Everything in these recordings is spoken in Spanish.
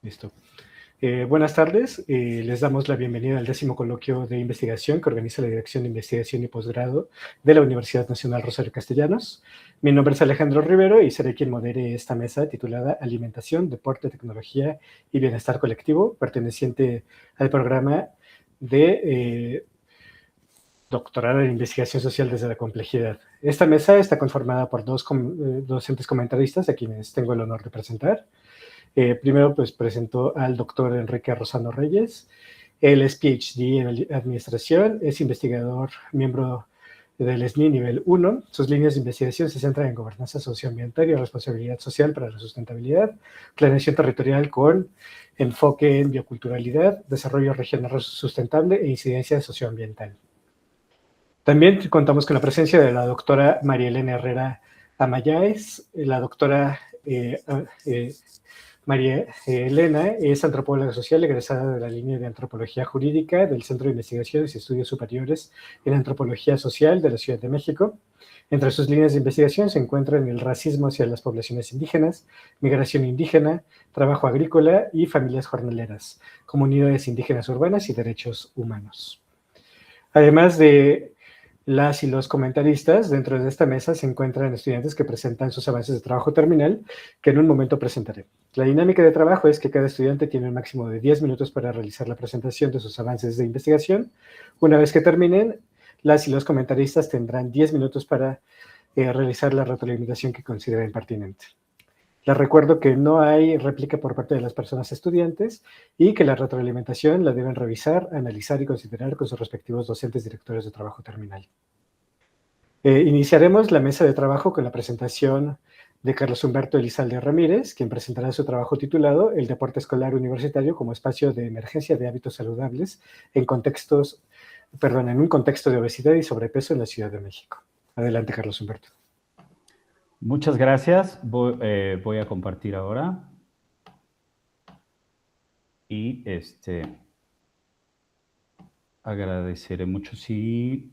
Listo. Buenas tardes. Les damos la bienvenida al 10º coloquio de investigación que organiza la Dirección de Investigación y Posgrado de la Universidad Nacional Rosario Castellanos. Mi nombre es Alejandro Rivero y seré quien modere esta mesa titulada Alimentación, Deporte, Tecnología y Bienestar Colectivo, perteneciente al programa de doctorado en Investigación Social desde la Complejidad. Esta mesa está conformada por dos docentes comentaristas, a quienes tengo el honor de presentar. Primero, pues presento al doctor Enrique Rosano Reyes. Él es PhD en Administración, es investigador, miembro del SNI nivel 1. Sus líneas de investigación se centran en gobernanza socioambiental y responsabilidad social para la sustentabilidad, planeación territorial con enfoque en bioculturalidad, desarrollo regional sustentable e incidencia socioambiental. También contamos con la presencia de la doctora María Elena Herrera Amayáez. La doctora María Elena es antropóloga social egresada de la línea de Antropología Jurídica del Centro de Investigaciones y Estudios Superiores en Antropología Social de la Ciudad de México. Entre sus líneas de investigación se encuentran el racismo hacia las poblaciones indígenas, migración indígena, trabajo agrícola y familias jornaleras, comunidades indígenas urbanas y derechos humanos. Además de las y los comentaristas, dentro de esta mesa se encuentran estudiantes que presentan sus avances de trabajo terminal, que en un momento presentaré. La dinámica de trabajo es que cada estudiante tiene un máximo de 10 minutos para realizar la presentación de sus avances de investigación. Una vez que terminen, las y los comentaristas tendrán 10 minutos para realizar la retroalimentación que consideren pertinente. Les recuerdo que no hay réplica por parte de las personas estudiantes y que la retroalimentación la deben revisar, analizar y considerar con sus respectivos docentes directores de trabajo terminal. Iniciaremos la mesa de trabajo con la presentación de Carlos Humberto Elizalde Ramírez, quien presentará su trabajo titulado El deporte escolar universitario como espacio de emergencia de hábitos saludables en un contexto de obesidad y sobrepeso en la Ciudad de México. Adelante, Carlos Humberto. Muchas gracias. Voy a compartir ahora. Y agradeceré mucho si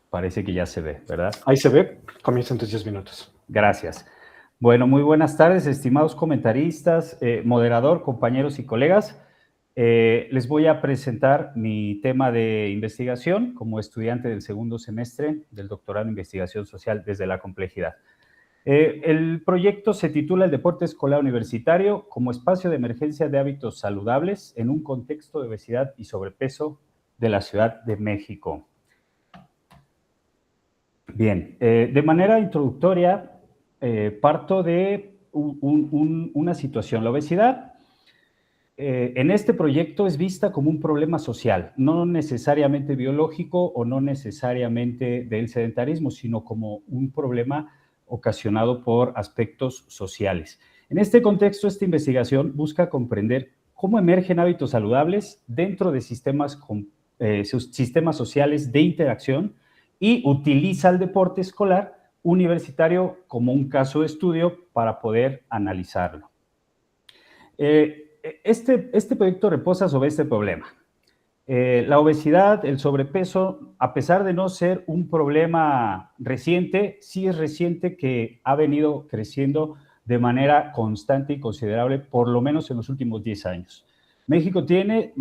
parece que ya se ve, ¿verdad? Ahí se ve. Comienzan tus 10 minutos. Gracias. Bueno, muy buenas tardes, estimados comentaristas, moderador, compañeros y colegas. Les voy a presentar mi tema de investigación como estudiante del segundo semestre del doctorado en Investigación Social desde la Complejidad. El proyecto se titula El deporte escolar universitario como espacio de emergencia de hábitos saludables en un contexto de obesidad y sobrepeso de la Ciudad de México. Bien, de manera introductoria, parto de una situación. La obesidad en este proyecto es vista como un problema social, no necesariamente biológico o no necesariamente del sedentarismo, sino como un problema ocasionado por aspectos sociales. En este contexto, esta investigación busca comprender cómo emergen hábitos saludables dentro de sistemas sociales de interacción y utiliza el deporte escolar universitario como un caso de estudio para poder analizarlo. Este proyecto reposa sobre este problema. La obesidad, el sobrepeso, a pesar de no ser un problema reciente, sí es reciente que ha venido creciendo de manera constante y considerable, por lo menos en los últimos 10 años. México tiene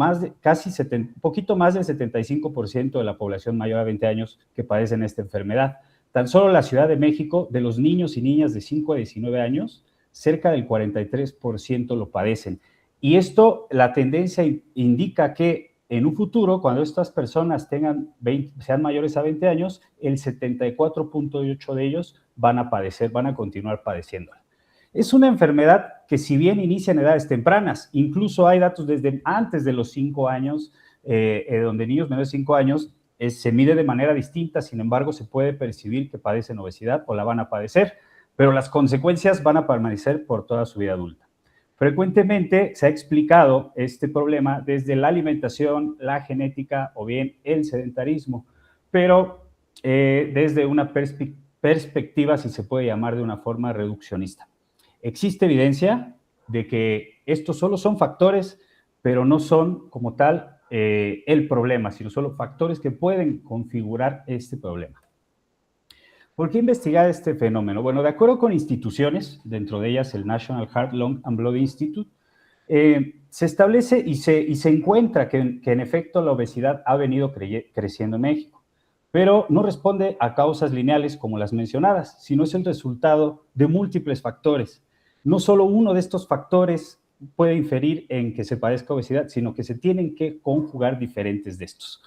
poquito más del 75% de la población mayor a 20 años que padecen esta enfermedad. Tan solo la Ciudad de México, de los niños y niñas de 5 a 19 años, cerca del 43% lo padecen. Y esto, la tendencia indica que en un futuro, cuando estas personas sean mayores a 20 años, el 74.8% de ellos van a continuar padeciéndola. Es una enfermedad que, si bien inicia en edades tempranas, incluso hay datos desde antes de los 5 años, donde niños menores de 5 años se mide de manera distinta, sin embargo, se puede percibir que padecen obesidad o la van a padecer, pero las consecuencias van a permanecer por toda su vida adulta. Frecuentemente se ha explicado este problema desde la alimentación, la genética o bien el sedentarismo, pero desde una perspectiva, si se puede llamar de una forma reduccionista. Existe evidencia de que estos solo son factores, pero no son como tal el problema, sino solo factores que pueden configurar este problema. ¿Por qué investigar este fenómeno? Bueno, de acuerdo con instituciones, dentro de ellas el National Heart, Lung and Blood Institute, se establece y se encuentra que en efecto la obesidad ha venido creciendo en México, pero no responde a causas lineales como las mencionadas, sino es el resultado de múltiples factores. No solo uno de estos factores puede inferir en que se padezca obesidad, sino que se tienen que conjugar diferentes de estos.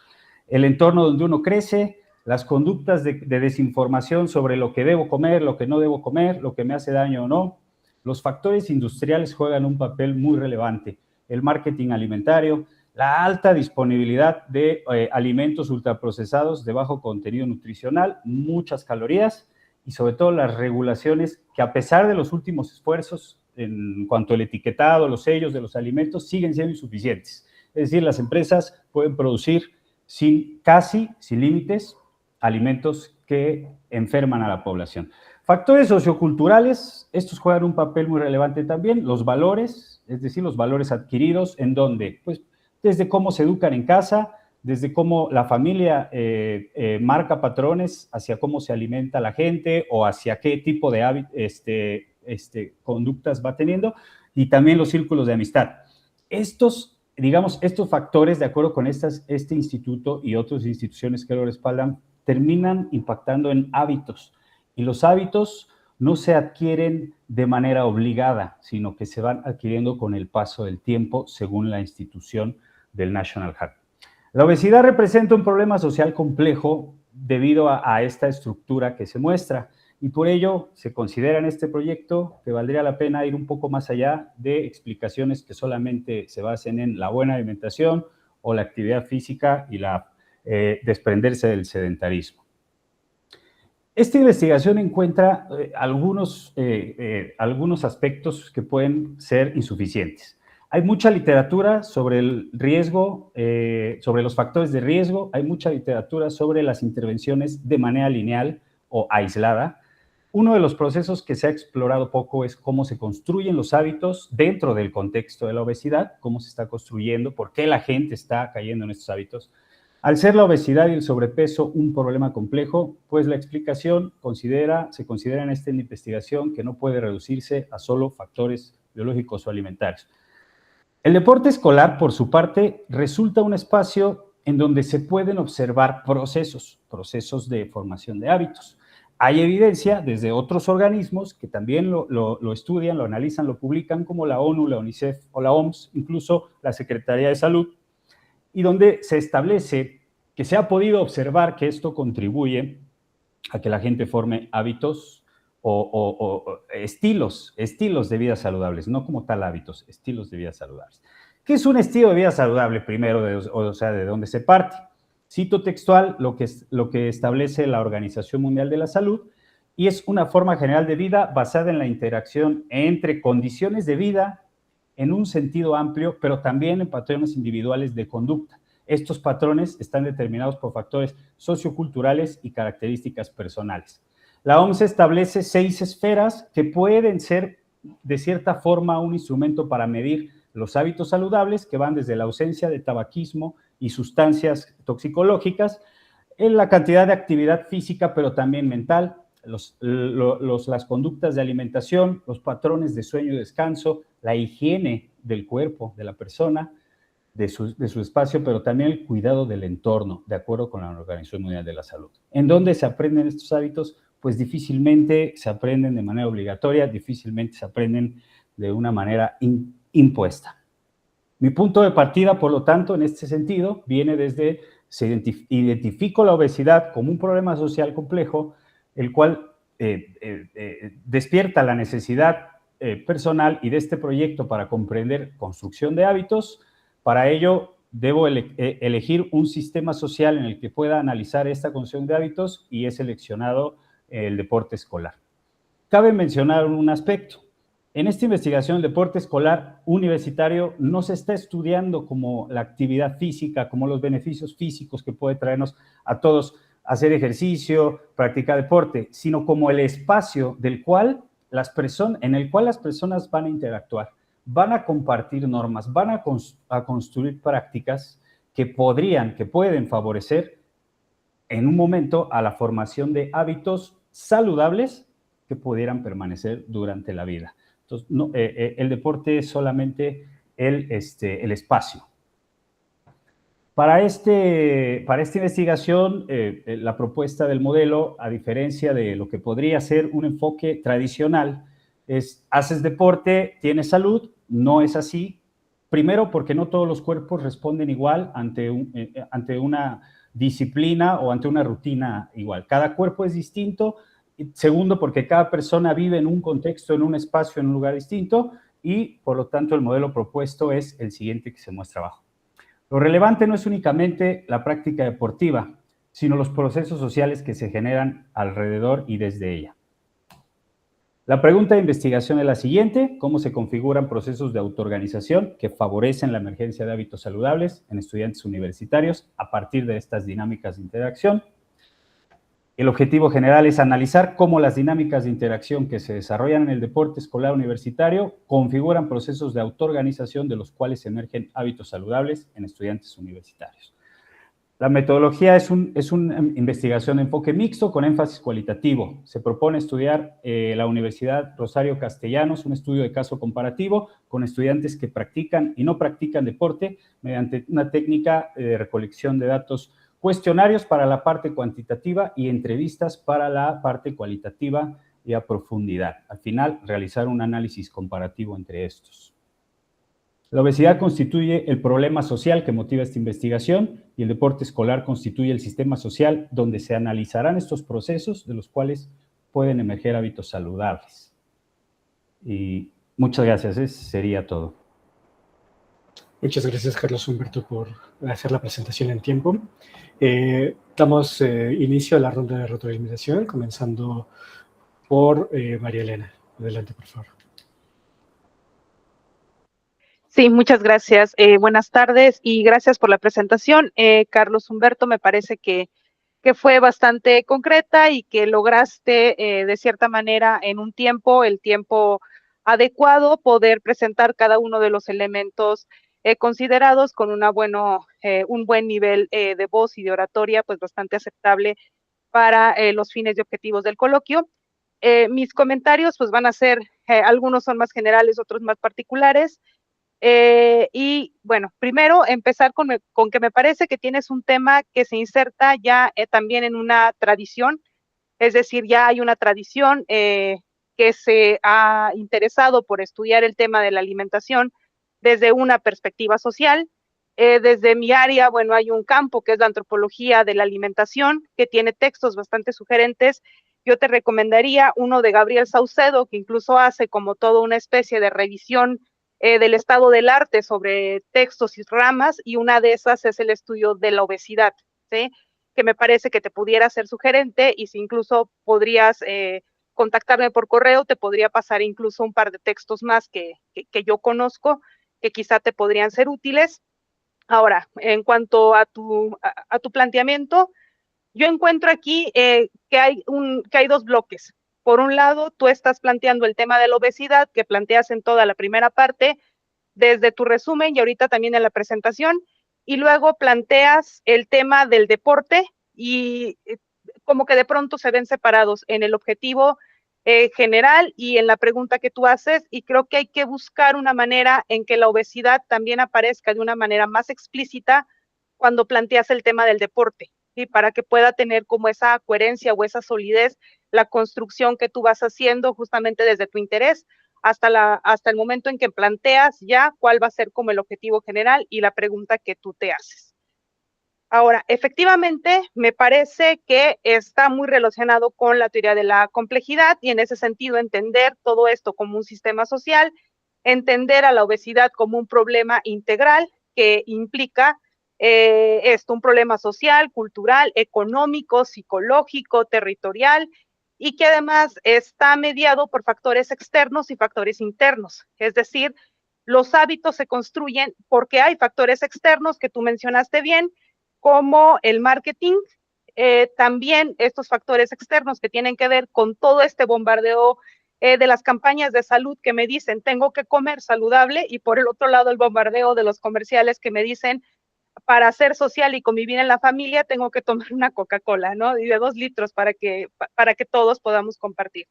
El entorno donde uno crece, las conductas de desinformación sobre lo que debo comer, lo que no debo comer, lo que me hace daño o no. Los factores industriales juegan un papel muy relevante. El marketing alimentario, la alta disponibilidad de alimentos ultraprocesados de bajo contenido nutricional, muchas calorías y sobre todo las regulaciones que a pesar de los últimos esfuerzos en cuanto al etiquetado, los sellos de los alimentos, siguen siendo insuficientes. Es decir, las empresas pueden producir casi sin límites alimentos que enferman a la población. Factores socioculturales, estos juegan un papel muy relevante también, los valores, es decir, los valores adquiridos, en donde, pues, desde cómo se educan en casa, desde cómo la familia marca patrones hacia cómo se alimenta la gente o hacia qué tipo de conductas va teniendo, y también los círculos de amistad. Estos factores, de acuerdo con este instituto y otras instituciones que lo respaldan, terminan impactando en hábitos. Y los hábitos no se adquieren de manera obligada, sino que se van adquiriendo con el paso del tiempo, según la institución del National Heart. La obesidad representa un problema social complejo debido a esta estructura que se muestra, y por ello se considera en este proyecto que valdría la pena ir un poco más allá de explicaciones que solamente se basen en la buena alimentación o la actividad física y desprenderse del sedentarismo. Esta investigación encuentra algunos aspectos que pueden ser insuficientes. Hay mucha literatura sobre el riesgo, sobre los factores de riesgo, hay mucha literatura sobre las intervenciones de manera lineal o aislada. Uno de los procesos que se ha explorado poco es cómo se construyen los hábitos dentro del contexto de la obesidad, cómo se está construyendo, por qué la gente está cayendo en estos hábitos. Al ser la obesidad y el sobrepeso un problema complejo, pues la explicación se considera en esta investigación que no puede reducirse a solo factores biológicos o alimentarios. El deporte escolar, por su parte, resulta un espacio en donde se pueden observar procesos de formación de hábitos. Hay evidencia desde otros organismos que también lo estudian, lo analizan, lo publican, como la ONU, la UNICEF o la OMS, incluso la Secretaría de Salud, y donde se establece que se ha podido observar que esto contribuye a que la gente forme hábitos o estilos de vida saludables, no como tal hábitos, estilos de vida saludables. ¿Qué es un estilo de vida saludable? Primero, ¿de dónde se parte? Cito textual lo que establece la Organización Mundial de la Salud, y es una forma general de vida basada en la interacción entre condiciones de vida en un sentido amplio, pero también en patrones individuales de conducta. Estos patrones están determinados por factores socioculturales y características personales. La OMS establece 6 esferas que pueden ser, de cierta forma, un instrumento para medir los hábitos saludables, que van desde la ausencia de tabaquismo y sustancias toxicológicas, en la cantidad de actividad física, pero también mental, las conductas de alimentación, los patrones de sueño y descanso, la higiene del cuerpo de la persona, de su espacio, pero también el cuidado del entorno, de acuerdo con la Organización Mundial de la Salud. ¿En dónde se aprenden estos hábitos? Pues difícilmente se aprenden de manera obligatoria, difícilmente se aprenden de una manera impuesta. Mi punto de partida, por lo tanto, en este sentido, viene desde identifico la obesidad como un problema social complejo, el cual despierta la necesidad personal y de este proyecto para comprender construcción de hábitos. Para ello, debo elegir un sistema social en el que pueda analizar esta construcción de hábitos, y he seleccionado el deporte escolar. Cabe mencionar un aspecto. En esta investigación, el deporte escolar universitario no se está estudiando como la actividad física, como los beneficios físicos que puede traernos a todos hacer ejercicio, practicar deporte, sino como el espacio en el cual las personas van a interactuar, van a compartir normas, van a construir prácticas que pueden favorecer en un momento a la formación de hábitos saludables que pudieran permanecer durante la vida. Entonces, no, el deporte es solamente el espacio. Para esta investigación, la propuesta del modelo, a diferencia de lo que podría ser un enfoque tradicional, es haces deporte, tienes salud. No es así. Primero, porque no todos los cuerpos responden igual ante una disciplina o ante una rutina igual. Cada cuerpo es distinto. Segundo, porque cada persona vive en un contexto, en un espacio, en un lugar distinto, y por lo tanto el modelo propuesto es el siguiente que se muestra abajo. Lo relevante no es únicamente la práctica deportiva, sino los procesos sociales que se generan alrededor y desde ella. La pregunta de investigación es la siguiente: ¿cómo se configuran procesos de autoorganización que favorecen la emergencia de hábitos saludables en estudiantes universitarios a partir de estas dinámicas de interacción? El objetivo general es analizar cómo las dinámicas de interacción que se desarrollan en el deporte escolar universitario configuran procesos de autoorganización de los cuales emergen hábitos saludables en estudiantes universitarios. La metodología es una investigación de enfoque mixto con énfasis cualitativo. Se propone estudiar la Universidad Rosario Castellanos, un estudio de caso comparativo con estudiantes que practican y no practican deporte mediante una técnica de recolección de datos, cuestionarios para la parte cuantitativa y entrevistas para la parte cualitativa y a profundidad. Al final, realizar un análisis comparativo entre estos. La obesidad constituye el problema social que motiva esta investigación y el deporte escolar constituye el sistema social donde se analizarán estos procesos de los cuales pueden emerger hábitos saludables. Y muchas gracias, eso sería todo. Muchas gracias, Carlos Humberto, por hacer la presentación en tiempo. Damos inicio a la ronda de retroalimentación, comenzando por María Elena. Adelante, por favor. Sí, muchas gracias. Buenas tardes y gracias por la presentación. Carlos Humberto, me parece que fue bastante concreta y que lograste de cierta manera en un tiempo, el tiempo adecuado, poder presentar cada uno de los elementos considerados con un buen nivel de voz y de oratoria, pues bastante aceptable para los fines y objetivos del coloquio. Mis comentarios pues van a ser, algunos son más generales, otros más particulares. Y bueno, primero empezar con que me parece que tienes un tema que se inserta ya también en una tradición, es decir, ya hay una tradición que se ha interesado por estudiar el tema de la alimentación desde una perspectiva social. Desde mi área, bueno, hay un campo que es la antropología de la alimentación, que tiene textos bastante sugerentes. Yo te recomendaría uno de Gabriel Saucedo, que incluso hace como toda una especie de revisión del estado del arte sobre textos y ramas, y una de esas es el estudio de la obesidad, ¿sí? Que me parece que te pudiera ser sugerente, y si incluso podrías contactarme por correo, te podría pasar incluso un par de textos más que yo conozco, que quizá te podrían ser útiles. Ahora, en cuanto a tu planteamiento, yo encuentro aquí que hay dos bloques. Por un lado, tú estás planteando el tema de la obesidad, que planteas en toda la primera parte, desde tu resumen y ahorita también en la presentación, y luego planteas el tema del deporte y como que de pronto se ven separados en el objetivo general y en la pregunta que tú haces, y creo que hay que buscar una manera en que la obesidad también aparezca de una manera más explícita cuando planteas el tema del deporte, ¿sí? Para que pueda tener como esa coherencia o esa solidez la construcción que tú vas haciendo justamente desde tu interés hasta el momento en que planteas ya cuál va a ser como el objetivo general y la pregunta que tú te haces. Ahora, efectivamente, me parece que está muy relacionado con la teoría de la complejidad, y en ese sentido entender todo esto como un sistema social, entender a la obesidad como un problema integral que implica un problema social, cultural, económico, psicológico, territorial, y que además está mediado por factores externos y factores internos. Es decir, los hábitos se construyen porque hay factores externos que tú mencionaste bien, como el marketing, también estos factores externos que tienen que ver con todo este bombardeo de las campañas de salud que me dicen tengo que comer saludable, y por el otro lado el bombardeo de los comerciales que me dicen para ser social y convivir en la familia, tengo que tomar una Coca-Cola, ¿no? Y de 2 litros para que todos podamos compartir.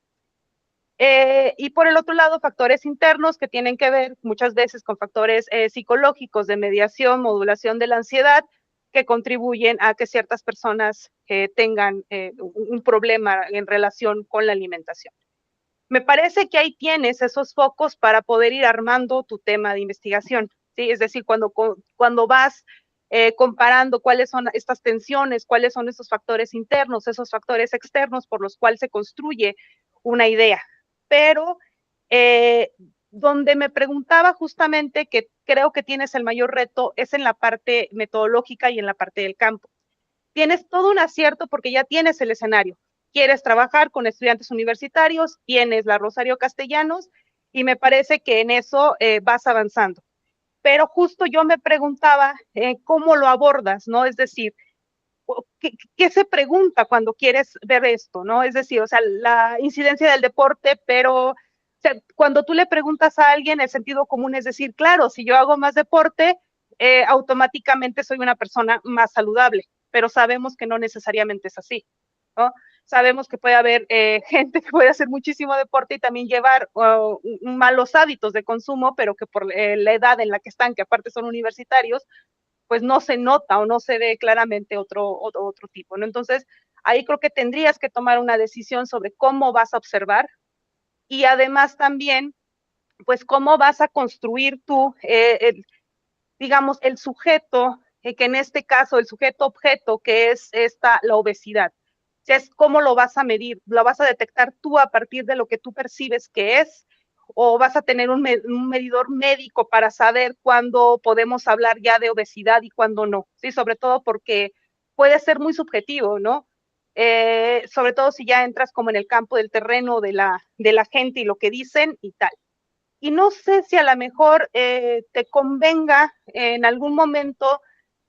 Y por el otro lado, factores internos que tienen que ver muchas veces con factores psicológicos de mediación, modulación de la ansiedad, que contribuyen a que ciertas personas tengan un problema en relación con la alimentación. Me parece que ahí tienes esos focos para poder ir armando tu tema de investigación, ¿sí? Es decir, cuando vas comparando cuáles son estas tensiones, cuáles son esos factores internos, esos factores externos por los cuales se construye una idea. Pero donde me preguntaba justamente, que creo que tienes el mayor reto, es en la parte metodológica y en la parte del campo. Tienes todo un acierto porque ya tienes el escenario. Quieres trabajar con estudiantes universitarios, tienes la Rosario Castellanos, y me parece que en eso vas avanzando. Pero justo yo me preguntaba cómo lo abordas, ¿no? Es decir, ¿qué se pregunta cuando quieres ver esto, ¿no? Es decir, o sea, la incidencia del deporte, pero o sea, cuando tú le preguntas a alguien, el sentido común es decir, claro, si yo hago más deporte, automáticamente soy una persona más saludable, pero sabemos que no necesariamente es así, ¿no? Sabemos que puede haber gente que puede hacer muchísimo deporte y también llevar malos hábitos de consumo, pero que por la edad en la que están, que aparte son universitarios, pues no se nota o no se ve claramente otro tipo, ¿no? Entonces, ahí creo que tendrías que tomar una decisión sobre cómo vas a observar y además también, pues cómo vas a construir tú, digamos, el sujeto, que en este caso, el sujeto objeto, que es la obesidad. O sea, es cómo lo vas a medir, lo vas a detectar tú a partir de lo que tú percibes que es, o vas a tener un medidor médico para saber cuándo podemos hablar ya de obesidad y cuándo no, ¿sí? Sobre todo porque puede ser muy subjetivo, ¿no? Sobre todo si ya entras como en el campo del terreno de la gente y lo que dicen y tal. Y no sé si a lo mejor te convenga en algún momento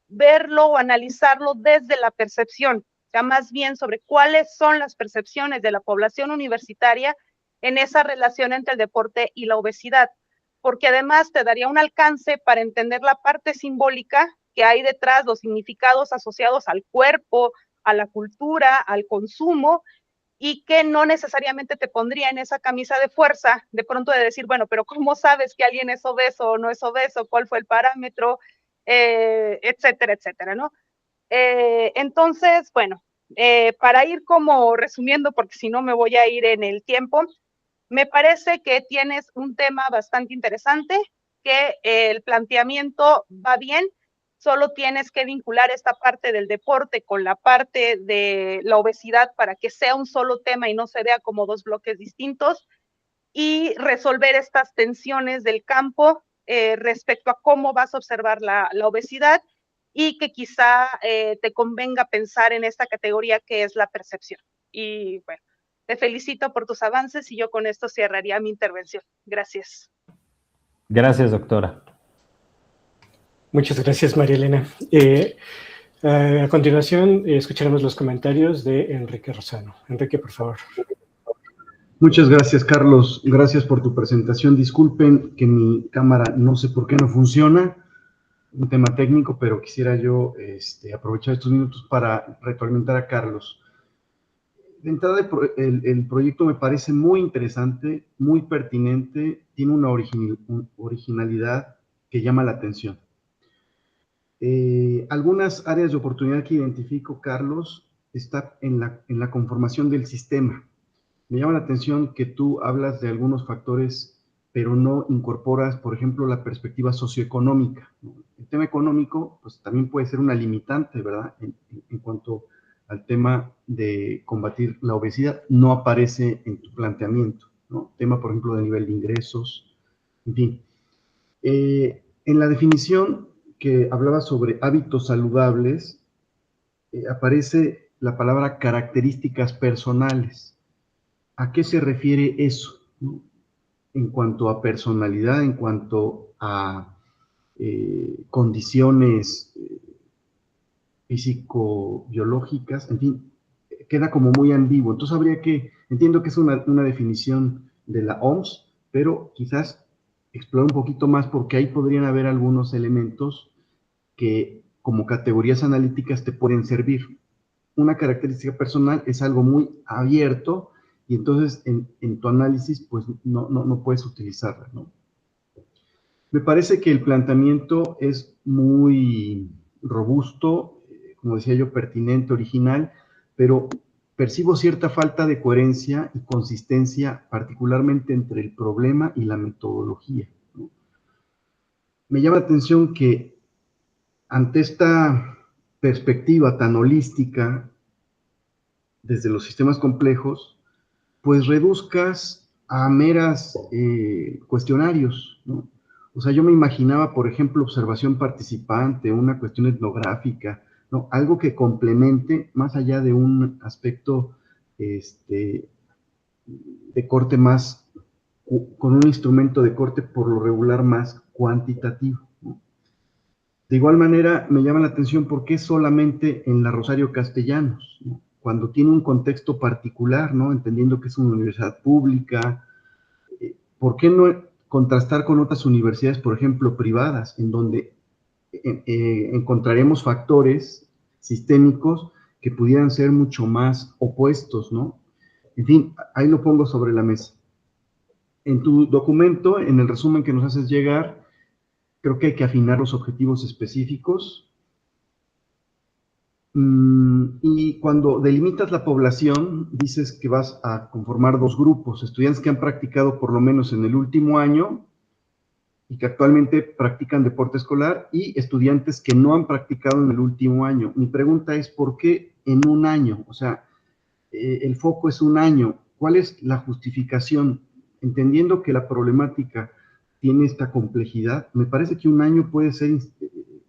verlo o analizarlo desde la percepción, o sea, más bien sobre cuáles son las percepciones de la población universitaria en esa relación entre el deporte y la obesidad, porque además te daría un alcance para entender la parte simbólica que hay detrás, los significados asociados al cuerpo, a la cultura, al consumo, y que no necesariamente te pondría en esa camisa de fuerza, de pronto de decir, bueno, pero ¿cómo sabes que alguien es obeso o no es obeso? ¿Cuál fue el parámetro? Etcétera, etcétera, ¿no? Entonces, bueno, para ir como resumiendo, porque si no me voy a ir en el tiempo, me parece que tienes un tema bastante interesante, que el planteamiento va bien, solo tienes que vincular esta parte del deporte con la parte de la obesidad para que sea un solo tema y no se vea como dos bloques distintos, y resolver estas tensiones del campo respecto a cómo vas a observar la obesidad, y que quizá te convenga pensar en esta categoría que es la percepción. Y bueno, te felicito por tus avances y yo con esto cerraría mi intervención. Gracias. Gracias, doctora. Muchas gracias, María Elena. A continuación, escucharemos los comentarios de Enrique Rosano. Enrique, por favor. Muchas gracias, Carlos. Gracias por tu presentación. Disculpen que mi cámara no sé por qué no funciona, un tema técnico, pero quisiera yo aprovechar estos minutos para retroalimentar a Carlos. De entrada, el proyecto me parece muy interesante, muy pertinente, tiene una originalidad que llama la atención. Algunas áreas de oportunidad que identifico, Carlos, está en la conformación del sistema. Me llama la atención que tú hablas de algunos factores, pero no incorporas, por ejemplo, la perspectiva socioeconómica. El tema económico, pues también puede ser una limitante, ¿verdad? En cuanto al tema de combatir la obesidad, no aparece en tu planteamiento, ¿no? Tema, por ejemplo, de nivel de ingresos, en fin. En la definición que hablaba sobre hábitos saludables, aparece la palabra características personales. ¿A qué se refiere eso? ¿No? En cuanto a personalidad, en cuanto a condiciones físico-biológicas, en fin, queda como muy ambiguo. Entonces habría que, entiendo que es una definición de la OMS, pero quizás explorar un poquito más porque ahí podrían haber algunos elementos que como categorías analíticas te pueden servir. Una característica personal es algo muy abierto y entonces en tu análisis pues no puedes utilizarla, ¿no? Me parece que el planteamiento es muy robusto, como decía yo, pertinente, original, pero percibo cierta falta de coherencia y consistencia, particularmente entre el problema y la metodología, ¿no? Me llama la atención que ante esta perspectiva tan holística desde los sistemas complejos, pues reduzcas a meras cuestionarios, ¿no? O sea, yo me imaginaba, por ejemplo, observación participante, una cuestión etnográfica, ¿no? Algo que complemente más allá de un aspecto de corte más, con un instrumento de corte por lo regular más cuantitativo, ¿no? De igual manera, me llama la atención por qué solamente en la Rosario Castellanos, ¿no? Cuando tiene un contexto particular, ¿no? Entendiendo que es una universidad pública, ¿por qué no contrastar con otras universidades, por ejemplo, privadas, en donde encontraremos factores sistémicos que pudieran ser mucho más opuestos, ¿no? En fin, ahí lo pongo sobre la mesa. En tu documento, en el resumen que nos haces llegar, creo que hay que afinar los objetivos específicos. Y cuando delimitas la población, dices que vas a conformar dos grupos, estudiantes que han practicado por lo menos en el último año y que actualmente practican deporte escolar y estudiantes que no han practicado en el último año. Mi pregunta es, ¿por qué en un año? O sea, el foco es un año. ¿Cuál es la justificación? Entendiendo que la problemática tiene esta complejidad, me parece que un año puede ser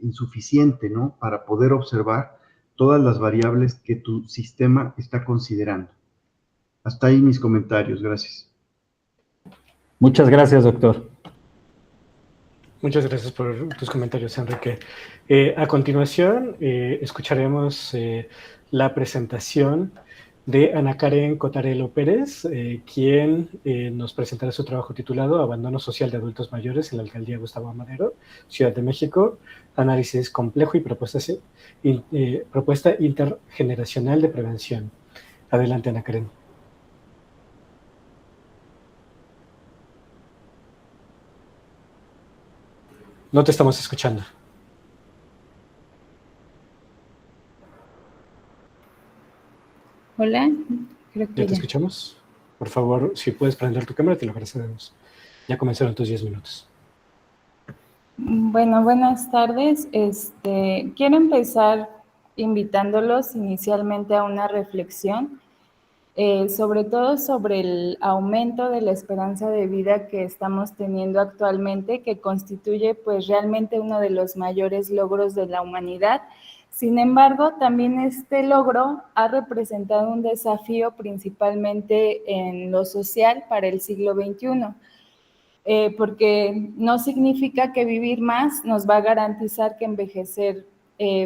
insuficiente, ¿no? Para poder observar todas las variables que tu sistema está considerando. Hasta ahí mis comentarios. Gracias. Muchas gracias, doctor. Muchas gracias por tus comentarios, Enrique. A continuación, escucharemos la presentación de Ana Karen Cotarelo Pérez, quien nos presentará su trabajo titulado Abandono social de adultos mayores en la Alcaldía Gustavo Amadero, Ciudad de México, análisis complejo y propuesta intergeneracional de prevención. Adelante, Ana Karen. No te estamos escuchando. Hola, creo que ¿Ya te escuchamos? Por favor, si puedes prender tu cámara, te lo agradecemos. Ya comenzaron tus 10 minutos. Bueno, buenas tardes. Quiero empezar invitándolos inicialmente a una reflexión, sobre todo sobre el aumento de la esperanza de vida que estamos teniendo actualmente, que constituye pues realmente uno de los mayores logros de la humanidad. Sin embargo, también este logro ha representado un desafío principalmente en lo social para el siglo XXI. Porque no significa que vivir más nos va a garantizar que envejecer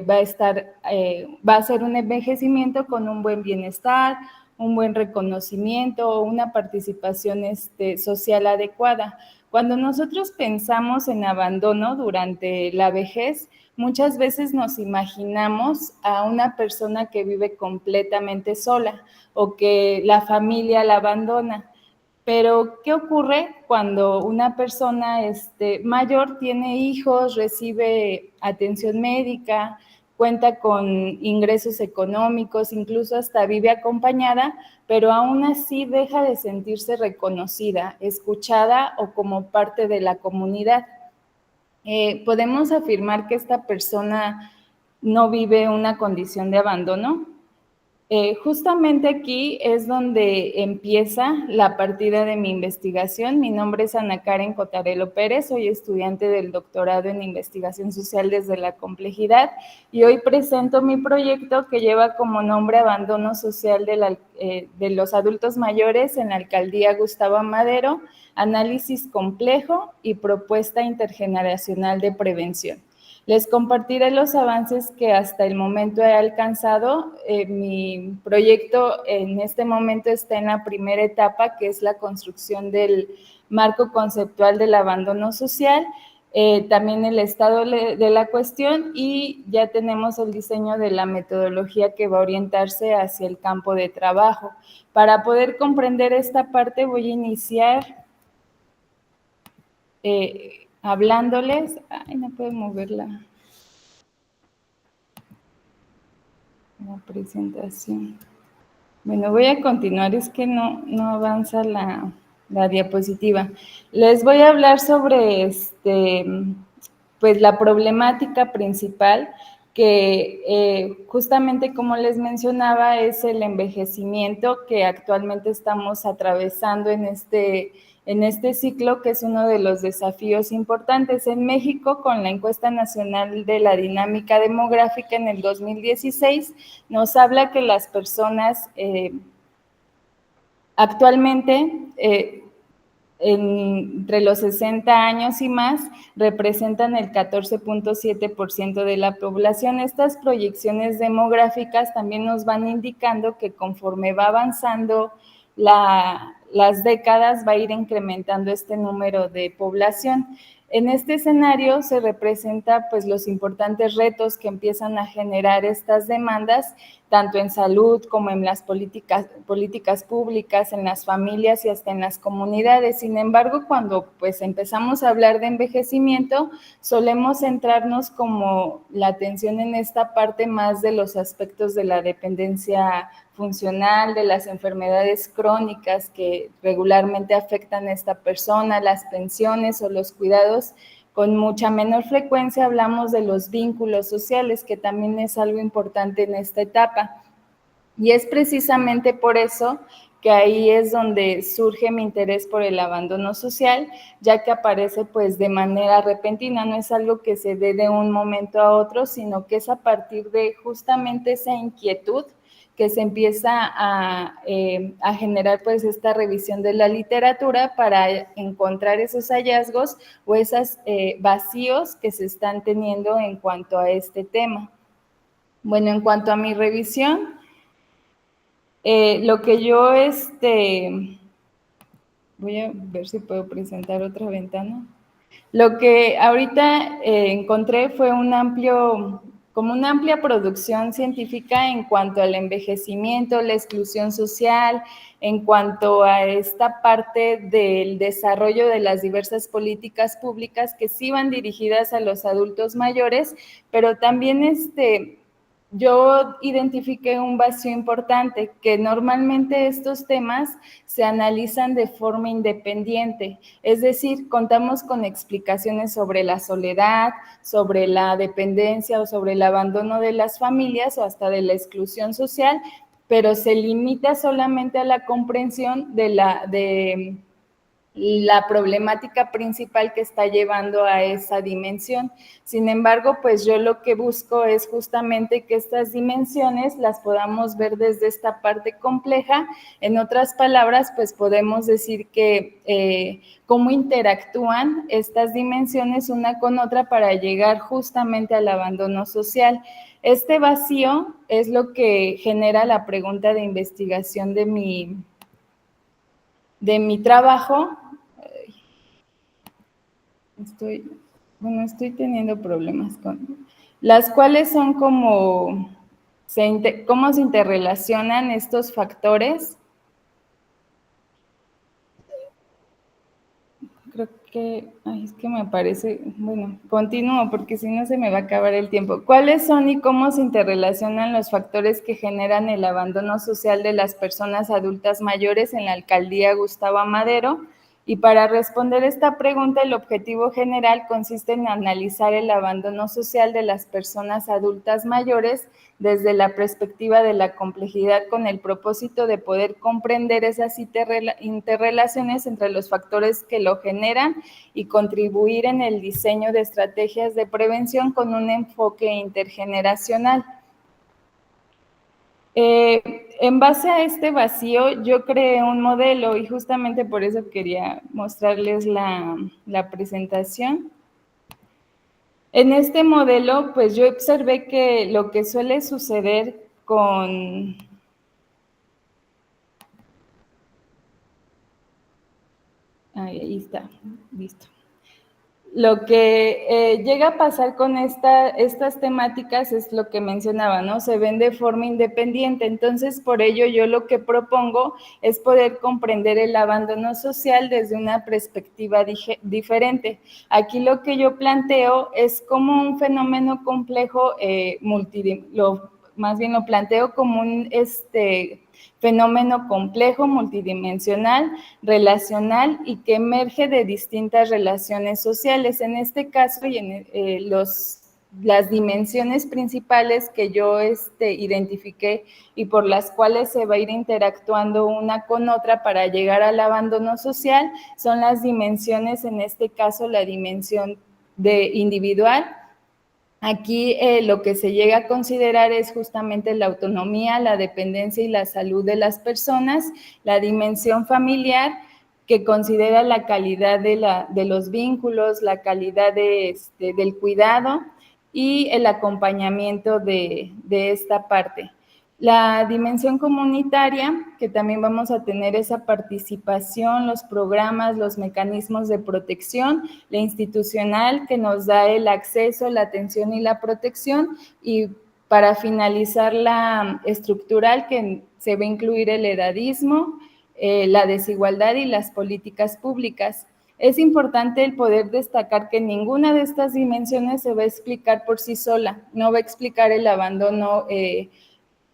va a ser un envejecimiento con un buen bienestar, un buen reconocimiento o una participación social adecuada. Cuando nosotros pensamos en abandono durante la vejez, muchas veces nos imaginamos a una persona que vive completamente sola o que la familia la abandona. Pero, ¿qué ocurre cuando una persona mayor tiene hijos, recibe atención médica, cuenta con ingresos económicos, incluso hasta vive acompañada, pero aún así deja de sentirse reconocida, escuchada o como parte de la comunidad? ¿Podemos afirmar que esta persona no vive una condición de abandono? Justamente aquí es donde empieza la partida de mi investigación. Mi nombre es Ana Karen Cotarelo Pérez, soy estudiante del doctorado en Investigación Social desde la Complejidad y hoy presento mi proyecto que lleva como nombre Abandono Social de los Adultos Mayores en la Alcaldía Gustavo Amadero, Análisis Complejo y Propuesta Intergeneracional de Prevención. Les compartiré los avances que hasta el momento he alcanzado. Mi proyecto en este momento está en la primera etapa, que es la construcción del marco conceptual del abandono social, también el estado de la cuestión, y ya tenemos el diseño de la metodología que va a orientarse hacia el campo de trabajo. Para poder comprender esta parte voy a iniciar hablándoles. Ay, no puedo mover la presentación. Bueno, voy a continuar, es que no avanza la diapositiva. Les voy a hablar sobre pues la problemática principal que justamente como les mencionaba es el envejecimiento que actualmente estamos atravesando en este ciclo, que es uno de los desafíos importantes. En México, con la encuesta nacional de la dinámica demográfica en el 2016, nos habla que las personas actualmente entre los 60 años y más, representan el 14.7% de la población. Estas proyecciones demográficas también nos van indicando que conforme va avanzando las décadas, va a ir incrementando este número de población. En este escenario se representa pues los importantes retos que empiezan a generar estas demandas, tanto en salud como en las políticas públicas, en las familias y hasta en las comunidades. Sin embargo, cuando pues empezamos a hablar de envejecimiento, solemos centrarnos como la atención en esta parte más de los aspectos de la dependencia funcional, de las enfermedades crónicas que regularmente afectan a esta persona, las pensiones o los cuidados. Con mucha menor frecuencia hablamos de los vínculos sociales, que también es algo importante en esta etapa. Y es precisamente por eso que ahí es donde surge mi interés por el abandono social, ya que aparece pues de manera repentina, no es algo que se dé de un momento a otro, sino que es a partir de justamente esa inquietud que se empieza a generar pues esta revisión de la literatura para encontrar esos hallazgos o esos vacíos que se están teniendo en cuanto a este tema. Bueno, en cuanto a mi revisión, lo que yo voy a ver si puedo presentar otra ventana. Lo que ahorita encontré fue como una amplia producción científica en cuanto al envejecimiento, la exclusión social, en cuanto a esta parte del desarrollo de las diversas políticas públicas que sí van dirigidas a los adultos mayores, pero también yo identifiqué un vacío importante, que normalmente estos temas se analizan de forma independiente, es decir, contamos con explicaciones sobre la soledad, sobre la dependencia o sobre el abandono de las familias o hasta de la exclusión social, pero se limita solamente a la comprensión de la problemática principal que está llevando a esa dimensión. Sin embargo, pues yo lo que busco es justamente que estas dimensiones las podamos ver desde esta parte compleja. En otras palabras, pues podemos decir que cómo interactúan estas dimensiones una con otra para llegar justamente al abandono social. Este vacío es lo que genera la pregunta de investigación de mi trabajo. Estoy teniendo problemas con las cuales son cómo se interrelacionan estos factores. Creo que, es que me parece, bueno, continúo porque si no se me va a acabar el tiempo. ¿Cuáles son y cómo se interrelacionan los factores que generan el abandono social de las personas adultas mayores en la alcaldía Gustavo Amadero? Y para responder esta pregunta, el objetivo general consiste en analizar el abandono social de las personas adultas mayores desde la perspectiva de la complejidad, con el propósito de poder comprender esas interrelaciones entre los factores que lo generan y contribuir en el diseño de estrategias de prevención con un enfoque intergeneracional. En base a este vacío, yo creé un modelo y justamente por eso quería mostrarles la presentación. En este modelo, pues yo observé que lo que suele suceder con... Ahí está, listo. Lo que llega a pasar con estas temáticas es lo que mencionaba, ¿no? Se ven de forma independiente, entonces por ello yo lo que propongo es poder comprender el abandono social desde una perspectiva diferente. Aquí lo que yo planteo es como un fenómeno complejo, más bien lo planteo como un fenómeno complejo, multidimensional, relacional y que emerge de distintas relaciones sociales. En este caso y en las dimensiones principales que yo identifiqué y por las cuales se va a ir interactuando una con otra para llegar al abandono social son las dimensiones, en este caso la dimensión individual. Aquí lo que se llega a considerar es justamente la autonomía, la dependencia y la salud de las personas, la dimensión familiar, que considera la calidad de los vínculos, la calidad del cuidado y el acompañamiento de esta parte. La dimensión comunitaria, que también vamos a tener esa participación, los programas, los mecanismos de protección, la institucional, que nos da el acceso, la atención y la protección, y para finalizar la estructural, que se va a incluir el edadismo, la desigualdad y las políticas públicas. Es importante el poder destacar que ninguna de estas dimensiones se va a explicar por sí sola, no va a explicar el abandono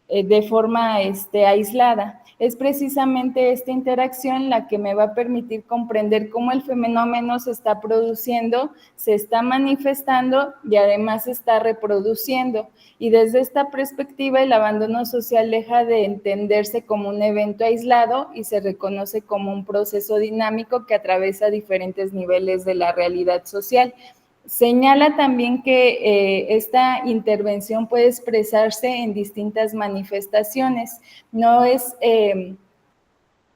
de forma aislada. Es precisamente esta interacción la que me va a permitir comprender cómo el fenómeno se está produciendo, se está manifestando y además se está reproduciendo. Y desde esta perspectiva, el abandono social deja de entenderse como un evento aislado y se reconoce como un proceso dinámico que atraviesa diferentes niveles de la realidad social. Señala también que esta intervención puede expresarse en distintas manifestaciones. No es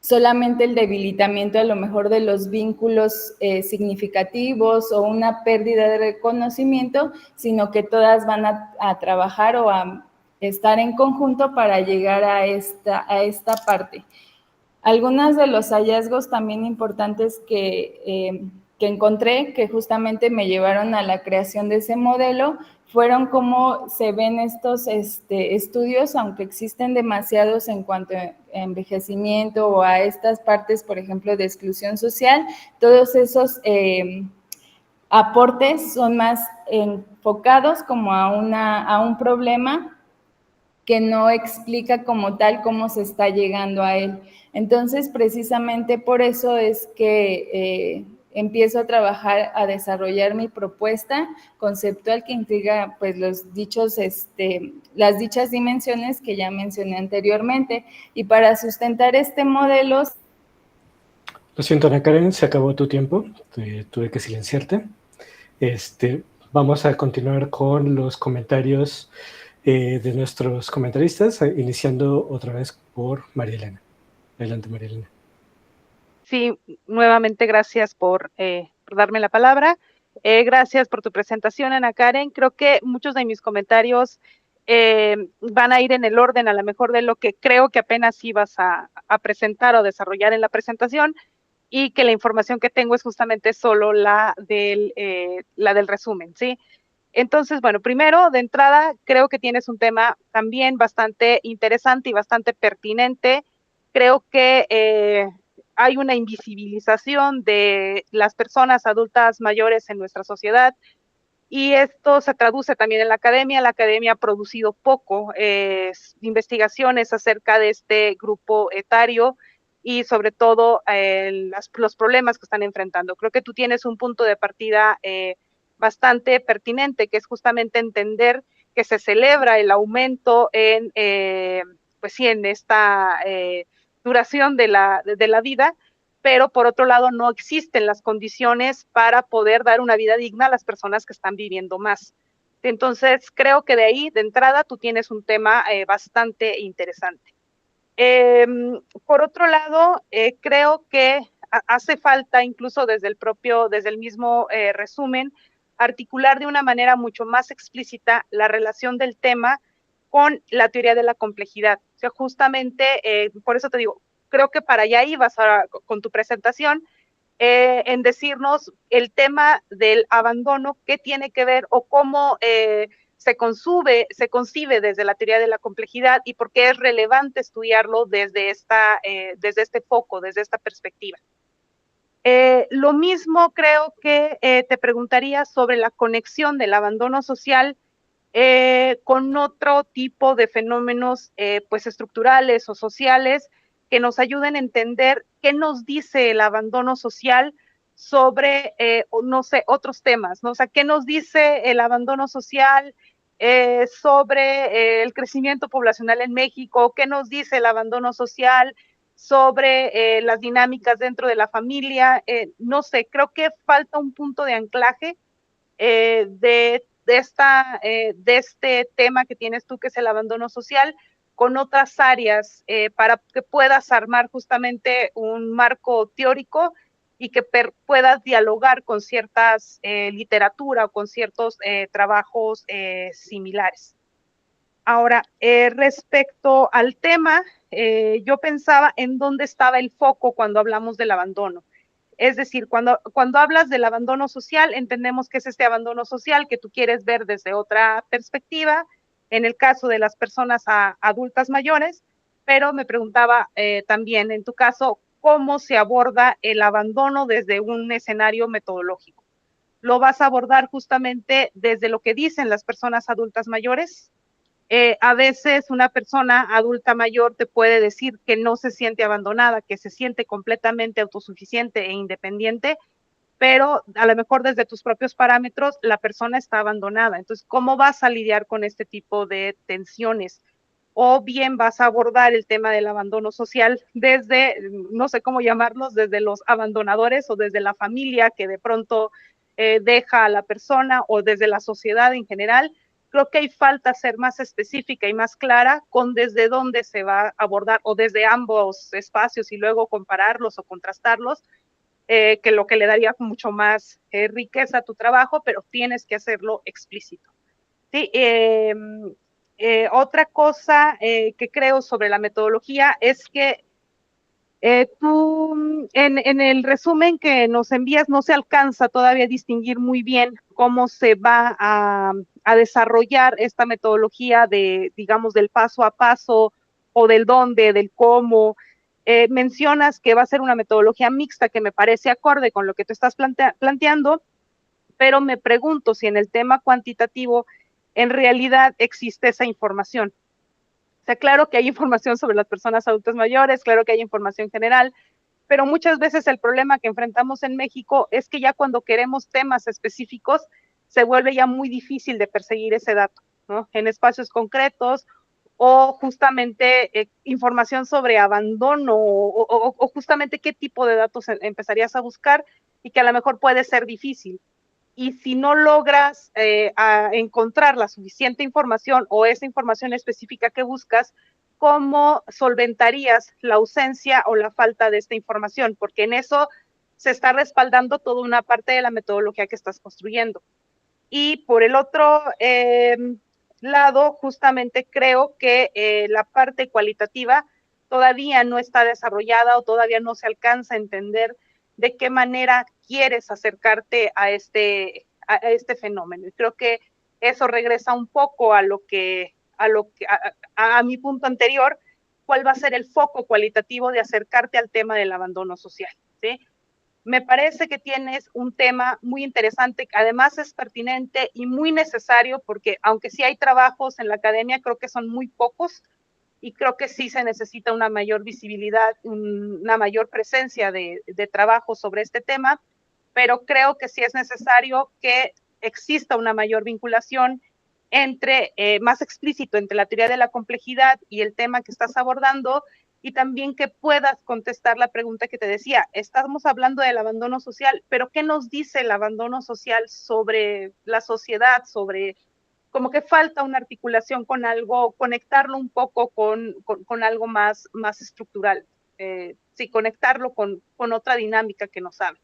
solamente el debilitamiento a lo mejor de los vínculos significativos o una pérdida de reconocimiento, sino que todas van a trabajar o a estar en conjunto para llegar a esta parte. Algunos de los hallazgos también importantes que encontré, que justamente me llevaron a la creación de ese modelo, fueron cómo se ven estos estudios, aunque existen demasiados en cuanto a envejecimiento o a estas partes, por ejemplo, de exclusión social, todos esos aportes son más enfocados como a un problema que no explica como tal cómo se está llegando a él. Entonces, precisamente por eso es que empiezo a trabajar, a desarrollar mi propuesta conceptual que intriga pues las dichas dimensiones que ya mencioné anteriormente. Y para sustentar este modelo... Lo siento, Ana Karen, se acabó tu tiempo, tuve que silenciarte. Vamos a continuar con los comentarios de nuestros comentaristas, iniciando otra vez por María Elena. Adelante, María Elena. Sí, nuevamente gracias por darme la palabra. Gracias por tu presentación, Ana Karen. Creo que muchos de mis comentarios van a ir en el orden, a lo mejor, de lo que creo que apenas ibas a presentar o desarrollar en la presentación, y que la información que tengo es justamente solo la del resumen, ¿sí? Entonces, bueno, primero, de entrada, creo que tienes un tema también bastante interesante y bastante pertinente. Creo que hay una invisibilización de las personas adultas mayores en nuestra sociedad, y esto se traduce también en la academia. La academia ha producido poco investigaciones acerca de este grupo etario y sobre todo los problemas que están enfrentando. Creo que tú tienes un punto de partida bastante pertinente, que es justamente entender que se celebra el aumento en esta duración de la vida, pero por otro lado no existen las condiciones para poder dar una vida digna a las personas que están viviendo más. Entonces, creo que de ahí, de entrada, tú tienes un tema bastante interesante. Por otro lado, creo que hace falta, incluso desde el mismo resumen, articular de una manera mucho más explícita la relación del tema con la teoría de la complejidad. O sea, justamente, por eso te digo, creo que para allá ibas con tu presentación, en decirnos el tema del abandono, qué tiene que ver o cómo se concibe desde la teoría de la complejidad y por qué es relevante estudiarlo desde este foco, desde esta perspectiva. Lo mismo creo que te preguntaría sobre la conexión del abandono social con otro tipo de fenómenos pues estructurales o sociales que nos ayuden a entender qué nos dice el abandono social sobre, no sé, otros temas, ¿no? O sea, qué nos dice el abandono social sobre el crecimiento poblacional en México, qué nos dice el abandono social sobre las dinámicas dentro de la familia, no sé, creo que falta un punto de anclaje de este tema que tienes tú, que es el abandono social, con otras áreas para que puedas armar justamente un marco teórico y que puedas dialogar con ciertas literatura o con ciertos trabajos similares. Ahora, respecto al tema, yo pensaba en dónde estaba el foco cuando hablamos del abandono. Es decir, cuando hablas del abandono social, entendemos que es este abandono social que tú quieres ver desde otra perspectiva, en el caso de las personas adultas mayores, pero me preguntaba también, en tu caso, ¿cómo se aborda el abandono desde un escenario metodológico? ¿Lo vas a abordar justamente desde lo que dicen las personas adultas mayores? A veces una persona adulta mayor te puede decir que no se siente abandonada, que se siente completamente autosuficiente e independiente, pero a lo mejor desde tus propios parámetros la persona está abandonada. Entonces, ¿cómo vas a lidiar con este tipo de tensiones? O bien vas a abordar el tema del abandono social desde, no sé cómo llamarlos, desde los abandonadores o desde la familia que de pronto deja a la persona o desde la sociedad en general. Creo que hay falta ser más específica y más clara con desde dónde se va a abordar o desde ambos espacios y luego compararlos o contrastarlos, que lo que le daría mucho más riqueza a tu trabajo, pero tienes que hacerlo explícito. Sí, otra cosa que creo sobre la metodología es que tú en el resumen que nos envías no se alcanza todavía a distinguir muy bien cómo se va a desarrollar esta metodología de, digamos, del paso a paso o del dónde, del cómo. Mencionas que va a ser una metodología mixta que me parece acorde con lo que tú estás planteando, pero me pregunto si en el tema cuantitativo en realidad existe esa información. O sea, claro que hay información sobre las personas adultas mayores, claro que hay información general, pero muchas veces el problema que enfrentamos en México es que ya cuando queremos temas específicos se vuelve ya muy difícil de perseguir ese dato, ¿no? En espacios concretos o justamente información sobre abandono o justamente qué tipo de datos empezarías a buscar y que a lo mejor puede ser difícil. Y si no logras encontrar la suficiente información o esa información específica que buscas, ¿cómo solventarías la ausencia o la falta de esta información? Porque en eso se está respaldando toda una parte de la metodología que estás construyendo. Y por el otro lado, justamente creo que la parte cualitativa todavía no está desarrollada o todavía no se alcanza a entender de qué manera quieres acercarte a este fenómeno. Y creo que eso regresa un poco a mi punto anterior, cuál va a ser el foco cualitativo de acercarte al tema del abandono social, ¿sí? Me parece que tienes un tema muy interesante, que además es pertinente y muy necesario, porque aunque sí hay trabajos en la academia, creo que son muy pocos y creo que sí se necesita una mayor visibilidad, una mayor presencia de trabajo sobre este tema, pero creo que sí es necesario que exista una mayor vinculación más explícito entre la teoría de la complejidad y el tema que estás abordando, y también que puedas contestar la pregunta que te decía. Estamos hablando del abandono social, pero ¿qué nos dice el abandono social sobre la sociedad, sobre como que falta una articulación con algo, conectarlo un poco con algo más estructural, sí, conectarlo con otra dinámica que nos habla?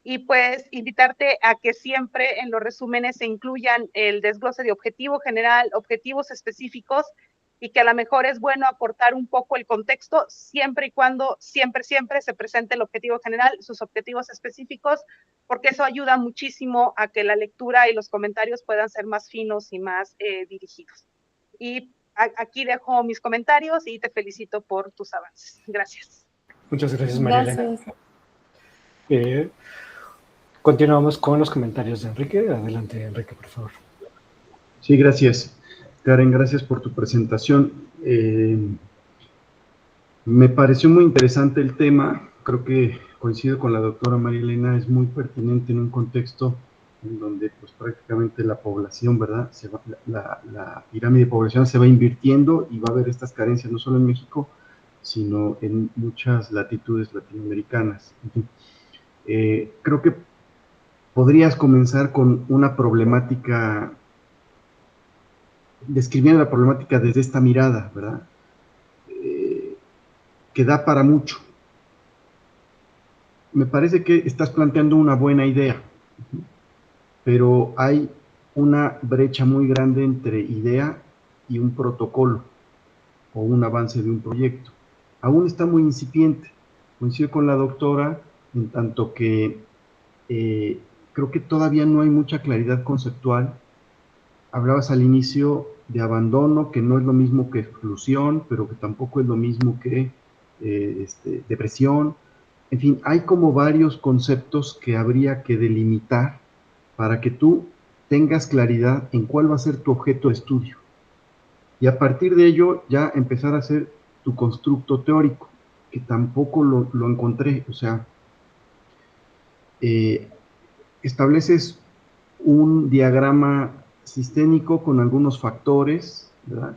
Y pues invitarte a que siempre en los resúmenes se incluyan el desglose de objetivo general, objetivos específicos y que a lo mejor es bueno aportar un poco el contexto, siempre y cuando siempre se presente el objetivo general, sus objetivos específicos, porque eso ayuda muchísimo a que la lectura y los comentarios puedan ser más finos y más dirigidos. Y aquí dejo mis comentarios y te felicito por tus avances. Gracias. Muchas gracias, María Elena. Gracias. Continuamos con los comentarios de Enrique. Adelante, Enrique, por favor. Sí, gracias. Karen, gracias por tu presentación. Me pareció muy interesante el tema. Creo que coincido con la doctora María Elena, es muy pertinente en un contexto en donde pues prácticamente la población, ¿verdad? La pirámide poblacional se va invirtiendo y va a haber estas carencias no solo en México, sino en muchas latitudes latinoamericanas. Creo que podrías comenzar con una problemática, describiendo la problemática desde esta mirada, ¿verdad? Que da para mucho. Me parece que estás planteando una buena idea, pero hay una brecha muy grande entre idea y un protocolo o un avance de un proyecto. Aún está muy incipiente. Coincido con la doctora en tanto que creo que todavía no hay mucha claridad conceptual. Hablabas al inicio de abandono, que no es lo mismo que exclusión, pero que tampoco es lo mismo que depresión. En fin, hay como varios conceptos que habría que delimitar para que tú tengas claridad en cuál va a ser tu objeto de estudio. Y a partir de ello ya empezar a hacer tu constructo teórico, que tampoco lo encontré. O sea, estableces un diagrama sistémico con algunos factores, ¿verdad?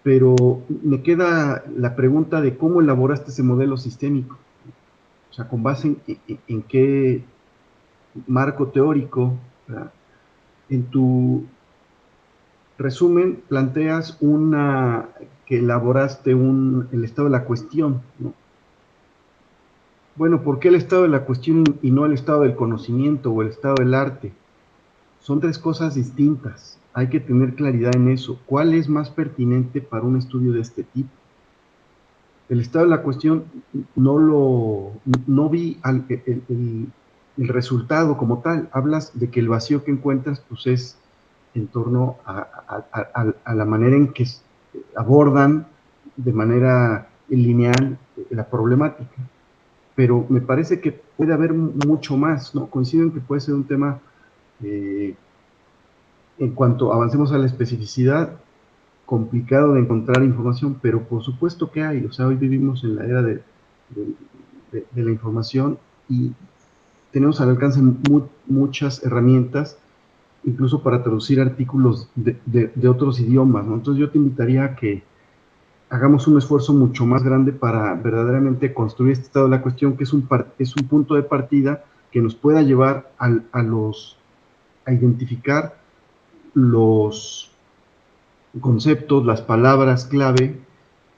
Pero me queda la pregunta de cómo elaboraste ese modelo sistémico. O sea, con base en qué marco teórico, ¿verdad? En tu resumen planteas que elaboraste el estado de la cuestión, ¿no? Bueno, ¿por qué el estado de la cuestión y no el estado del conocimiento o el estado del arte? Son tres cosas distintas. Hay que tener claridad en eso. ¿Cuál es más pertinente para un estudio de este tipo? El estado de la cuestión no vi el resultado como tal. Hablas de que el vacío que encuentras pues es en torno a la manera en que abordan de manera lineal la problemática. Pero me parece que puede haber mucho más, ¿no? Coincido en que puede ser un tema, en cuanto avancemos a la especificidad, complicado de encontrar información, pero por supuesto que hay. O sea, hoy vivimos en la era de la información y tenemos al alcance muchas herramientas, incluso para traducir artículos de otros idiomas, ¿no? Entonces yo te invitaría a que hagamos un esfuerzo mucho más grande para verdaderamente construir este estado de la cuestión, que es un punto de partida que nos pueda llevar a identificar los conceptos, las palabras clave,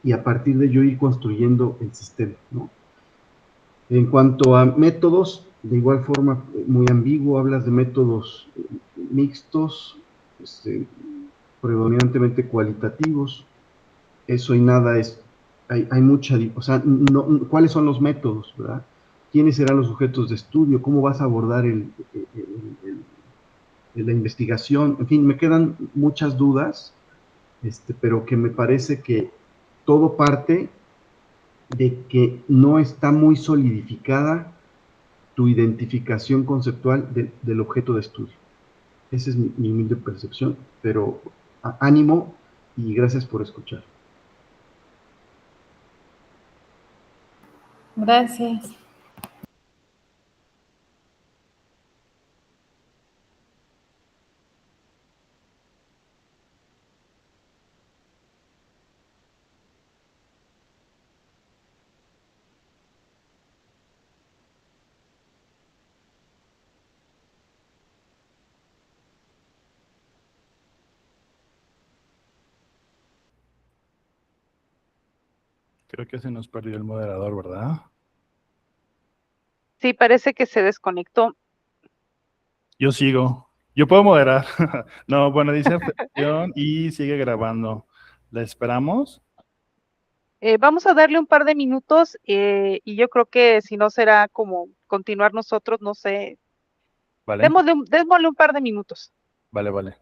y a partir de ello ir construyendo el sistema, ¿no? En cuanto a métodos, de igual forma, muy ambiguo, hablas de métodos mixtos, predominantemente cualitativos. Eso y nada es, hay mucha, o sea, ¿cuáles son los métodos, verdad? ¿Quiénes serán los sujetos de estudio? ¿Cómo vas a abordar la investigación? En fin, me quedan muchas dudas, pero que me parece que todo parte de que no está muy solidificada tu identificación conceptual del objeto de estudio. Esa es mi humilde percepción, pero ánimo y gracias por escuchar. Gracias. Creo que se nos perdió el moderador, ¿verdad? Sí, parece que se desconectó. Yo sigo. Yo puedo moderar. No, bueno, dice afectación y sigue grabando. ¿La esperamos? Vamos a darle un par de minutos y yo creo que si no será como continuar nosotros, no sé. Vale, Démosle un par de minutos. vale, vale.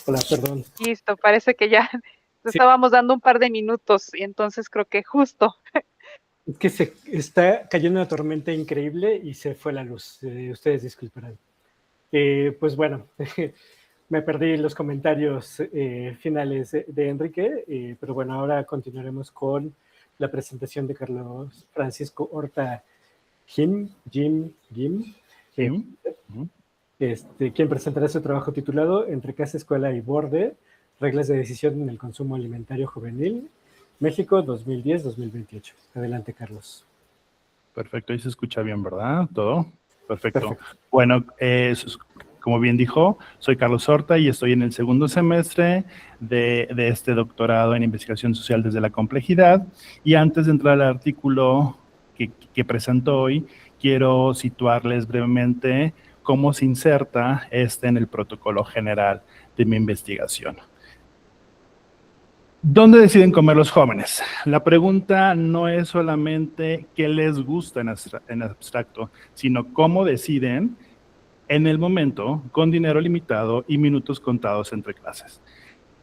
Hola, perdón. Listo, parece que ya Sí. estábamos dando un par de minutos y entonces creo que justo. Es que se está cayendo una tormenta increíble y se fue la luz. Ustedes disculparán. Pues bueno, me perdí los comentarios finales de Enrique, pero bueno, ahora continuaremos con la presentación de Carlos Francisco Horta Jim, quien presentará su trabajo titulado Entre casa, escuela y borde, reglas de decisión en el consumo alimentario juvenil, México 2010-2028. Adelante, Carlos. Perfecto, ahí se escucha bien, ¿verdad? ¿Todo? Perfecto. Perfecto. Bueno, como bien dijo, soy Carlos Horta y estoy en el segundo semestre de este doctorado en investigación social desde la complejidad. Y antes de entrar al artículo que presento hoy, quiero situarles brevemente cómo se inserta en el protocolo general de mi investigación. ¿Dónde deciden comer los jóvenes? La pregunta no es solamente qué les gusta en abstracto, sino cómo deciden en el momento, con dinero limitado y minutos contados entre clases.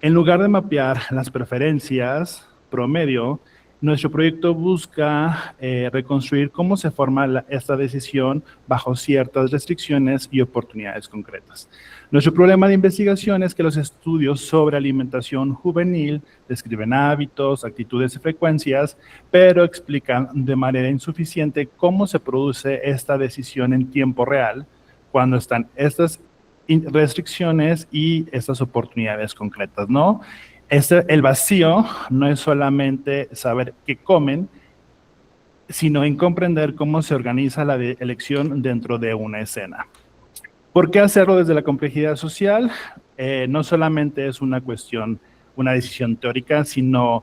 En lugar de mapear las preferencias promedio, nuestro proyecto busca reconstruir cómo se forma esta decisión bajo ciertas restricciones y oportunidades concretas. Nuestro problema de investigación es que los estudios sobre alimentación juvenil describen hábitos, actitudes y frecuencias, pero explican de manera insuficiente cómo se produce esta decisión en tiempo real cuando están estas restricciones y estas oportunidades concretas, ¿no? El vacío no es solamente saber qué comen, sino en comprender cómo se organiza la elección dentro de una escena. ¿Por qué hacerlo desde la complejidad social? No solamente es una cuestión, una decisión teórica, sino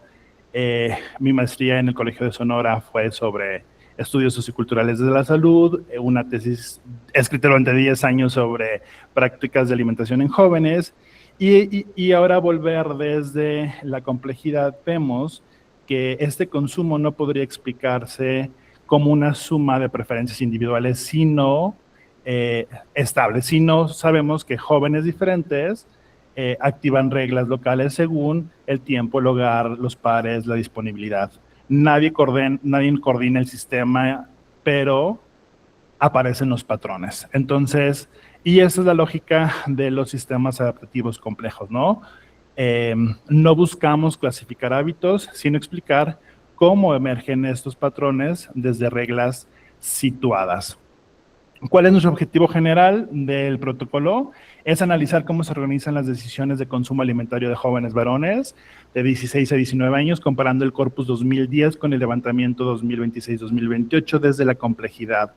mi maestría en el Colegio de Sonora fue sobre estudios socioculturales de la salud, una tesis escrita durante 10 años sobre prácticas de alimentación en jóvenes, y ahora volver desde la complejidad vemos que este consumo no podría explicarse como una suma de preferencias individuales, sino estable. Sino sabemos que jóvenes diferentes activan reglas locales según el tiempo, el hogar, los pares, la disponibilidad. Nadie coordina el sistema, pero aparecen los patrones. Entonces, Y esa es la lógica de los sistemas adaptativos complejos, ¿no? No buscamos clasificar hábitos, sino explicar cómo emergen estos patrones desde reglas situadas. ¿Cuál es nuestro objetivo general del protocolo? Es analizar cómo se organizan las decisiones de consumo alimentario de jóvenes varones de 16 a 19 años, comparando el corpus 2010 con el levantamiento 2026-2028 desde la complejidad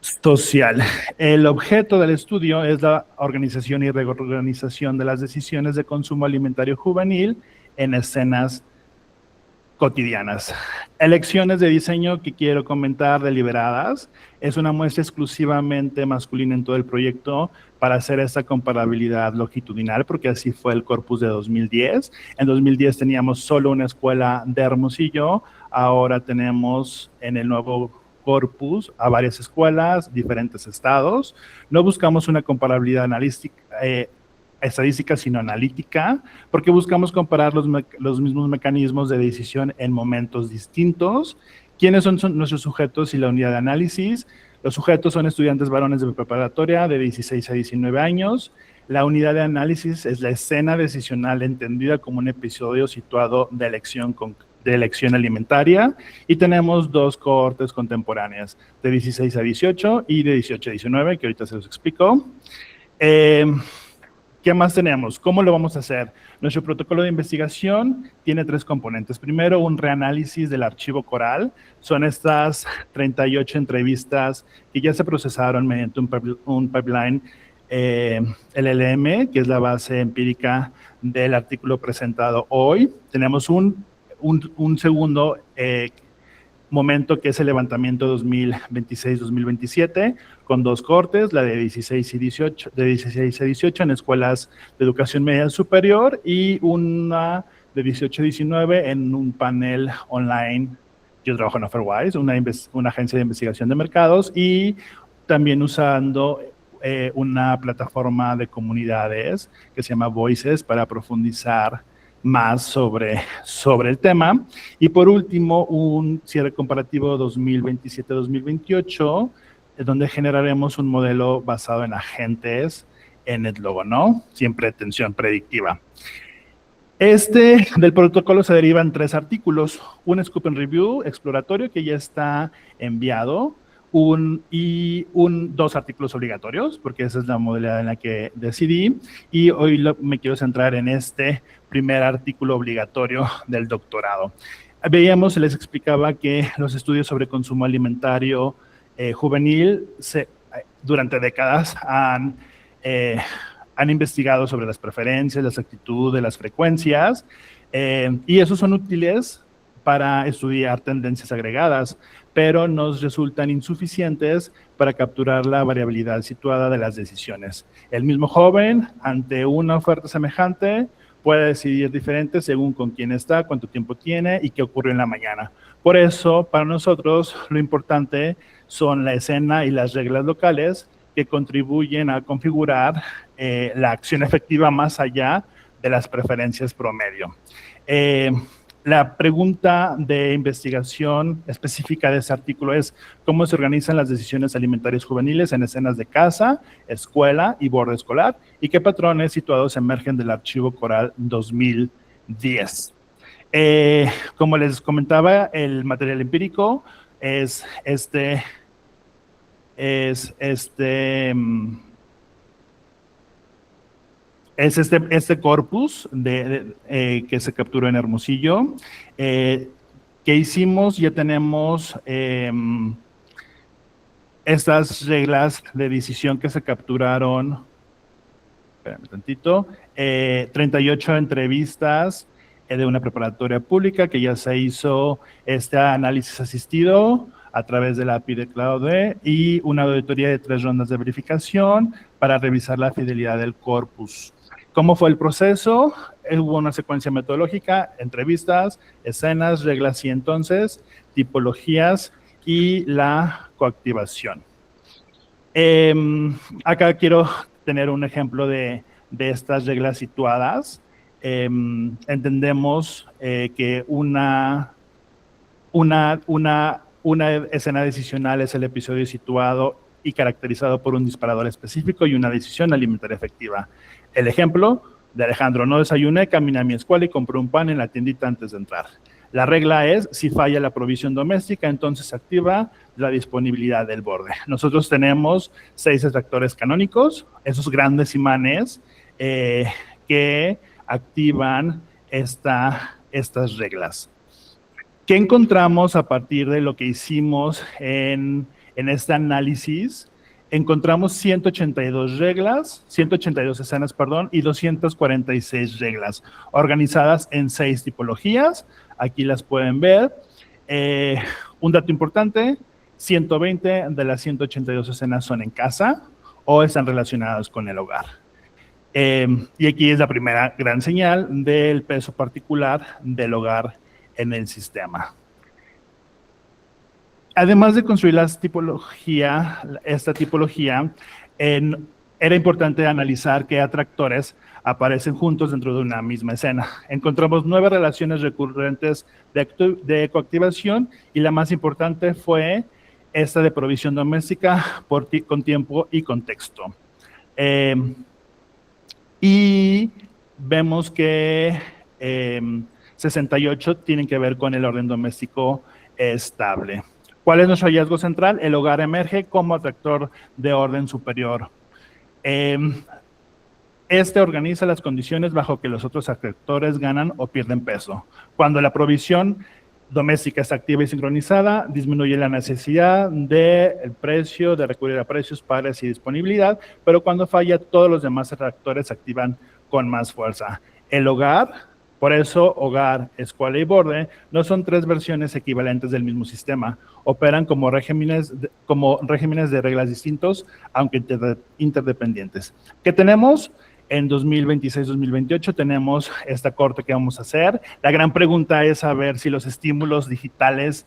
social. El objeto del estudio es la organización y reorganización de las decisiones de consumo alimentario juvenil en escenas cotidianas. Elecciones de diseño que quiero comentar deliberadas. Es una muestra exclusivamente masculina en todo el proyecto para hacer esta comparabilidad longitudinal, porque así fue el corpus de 2010. En 2010 teníamos solo una escuela de Hermosillo, ahora tenemos en el nuevo corpus a varias escuelas, diferentes estados. No buscamos una comparabilidad analítica, estadística, sino analítica, porque buscamos comparar los mismos mecanismos de decisión en momentos distintos. ¿Quiénes son nuestros sujetos y la unidad de análisis? Los sujetos son estudiantes varones de preparatoria de 16 a 19 años. La unidad de análisis es la escena decisional entendida como un episodio situado de elección alimentaria, y tenemos dos cohortes contemporáneas, de 16 a 18 y de 18 a 19, que ahorita se los explico. ¿Qué más tenemos? ¿Cómo lo vamos a hacer? Nuestro protocolo de investigación tiene 3 componentes. Primero, un reanálisis del archivo coral. Son estas 38 entrevistas que ya se procesaron mediante un pipeline LLM, que es la base empírica del artículo presentado hoy. Tenemos un segundo momento, que es el levantamiento 2026-2027, con 2 cortes, la de 16 a 18 en escuelas de educación media superior, y una de 18 a 19 en un panel online. Yo trabajo en Offerwise, una agencia de investigación de mercados, y también usando una plataforma de comunidades que se llama Voices para profundizar más sobre el tema. Y por último, un cierre comparativo 2027-2028, donde generaremos un modelo basado en agentes en el logo, ¿no? Siempre atención predictiva. Del protocolo se derivan 3 artículos, un scoop and review exploratorio que ya está enviado, 2 artículos obligatorios, porque esa es la modalidad en la que decidí, y hoy me quiero centrar en este primer artículo obligatorio del doctorado. Veíamos, les explicaba que los estudios sobre consumo alimentario juvenil durante décadas han investigado sobre las preferencias, las actitudes, las frecuencias, y esos son útiles para estudiar tendencias agregadas, pero nos resultan insuficientes para capturar la variabilidad situada de las decisiones. El mismo joven, ante una oferta semejante, puede decidir diferente según con quién está, cuánto tiempo tiene y qué ocurrió en la mañana. Por eso, para nosotros, lo importante son la escena y las reglas locales que contribuyen a configurar la acción efectiva más allá de las preferencias promedio. La pregunta de investigación específica de este artículo es cómo se organizan las decisiones alimentarias juveniles en escenas de casa, escuela y borde escolar, y qué patrones situados emergen del archivo coral 2010. Como les comentaba, el material empírico es este corpus que se capturó en Hermosillo. ¿Qué hicimos? Ya tenemos estas reglas de decisión que se capturaron, espérame tantito, 38 entrevistas de una preparatoria pública que ya se hizo este análisis asistido a través de la API de Claude, y una auditoría de 3 rondas de verificación para revisar la fidelidad del corpus. ¿Cómo fue el proceso? Hubo una secuencia metodológica, entrevistas, escenas, reglas y entonces, tipologías y la coactivación. Acá quiero tener un ejemplo de estas reglas situadas. Entendemos que una escena decisional es el episodio situado y caracterizado por un disparador específico y una decisión alimentaria efectiva. El ejemplo de Alejandro: no desayuné, caminé a mi escuela y compré un pan en la tiendita antes de entrar. La regla es, si falla la provisión doméstica, entonces se activa la disponibilidad del borde. Nosotros tenemos 6 extractores canónicos, esos grandes imanes que activan estas reglas. ¿Qué encontramos a partir de lo que hicimos en este análisis? Encontramos 182 reglas, 182 escenas, perdón, y 246 reglas, organizadas en 6 tipologías. Aquí las pueden ver. Un dato importante: 120 de las 182 escenas son en casa o están relacionadas con el hogar. Y aquí es la primera gran señal del peso particular del hogar en el sistema. Además de construir esta tipología, era importante analizar qué atractores aparecen juntos dentro de una misma escena. Encontramos 9 relaciones recurrentes de coactivación y la más importante fue esta de provisión doméstica con tiempo y contexto. Y vemos que 68 tienen que ver con el orden doméstico estable. ¿Cuál es nuestro hallazgo central? El hogar emerge como atractor de orden superior. Este organiza las condiciones bajo que los otros atractores ganan o pierden peso. Cuando la provisión doméstica está activa y sincronizada, disminuye la necesidad del precio, de recurrir a precios, pares y disponibilidad, pero cuando falla, todos los demás atractores se activan con más fuerza. El hogar, por eso hogar, escuela y borde, no son 3 versiones equivalentes del mismo sistema. Operan como regímenes de reglas distintos, aunque interdependientes. ¿Qué tenemos? En 2026-2028 tenemos esta corte que vamos a hacer. La gran pregunta es saber si los estímulos digitales,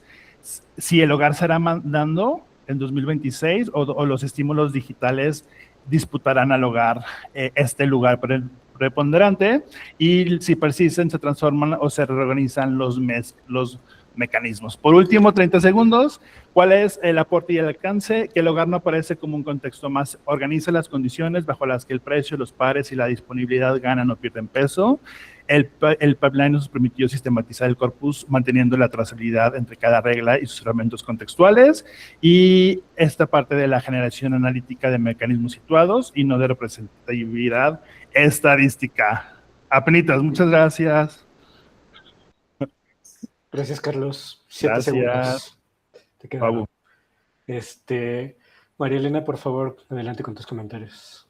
si el hogar será mandando en 2026 o los estímulos digitales disputarán al hogar este lugar preponderante, y si persisten, se transforman o se reorganizan los mecanismos. Por último, 30 segundos. ¿Cuál es el aporte y el alcance? Que el hogar no aparece como un contexto más. Organiza las condiciones bajo las que el precio, los pares y la disponibilidad ganan o pierden peso. El pipeline nos permitió sistematizar el corpus, manteniendo la trazabilidad entre cada regla y sus elementos contextuales. Y esta parte de la generación analítica de mecanismos situados y no de representatividad estadística. Apenitas, muchas gracias. Gracias, Carlos. 7 segundos. Te quedan. María Elena, por favor, adelante con tus comentarios.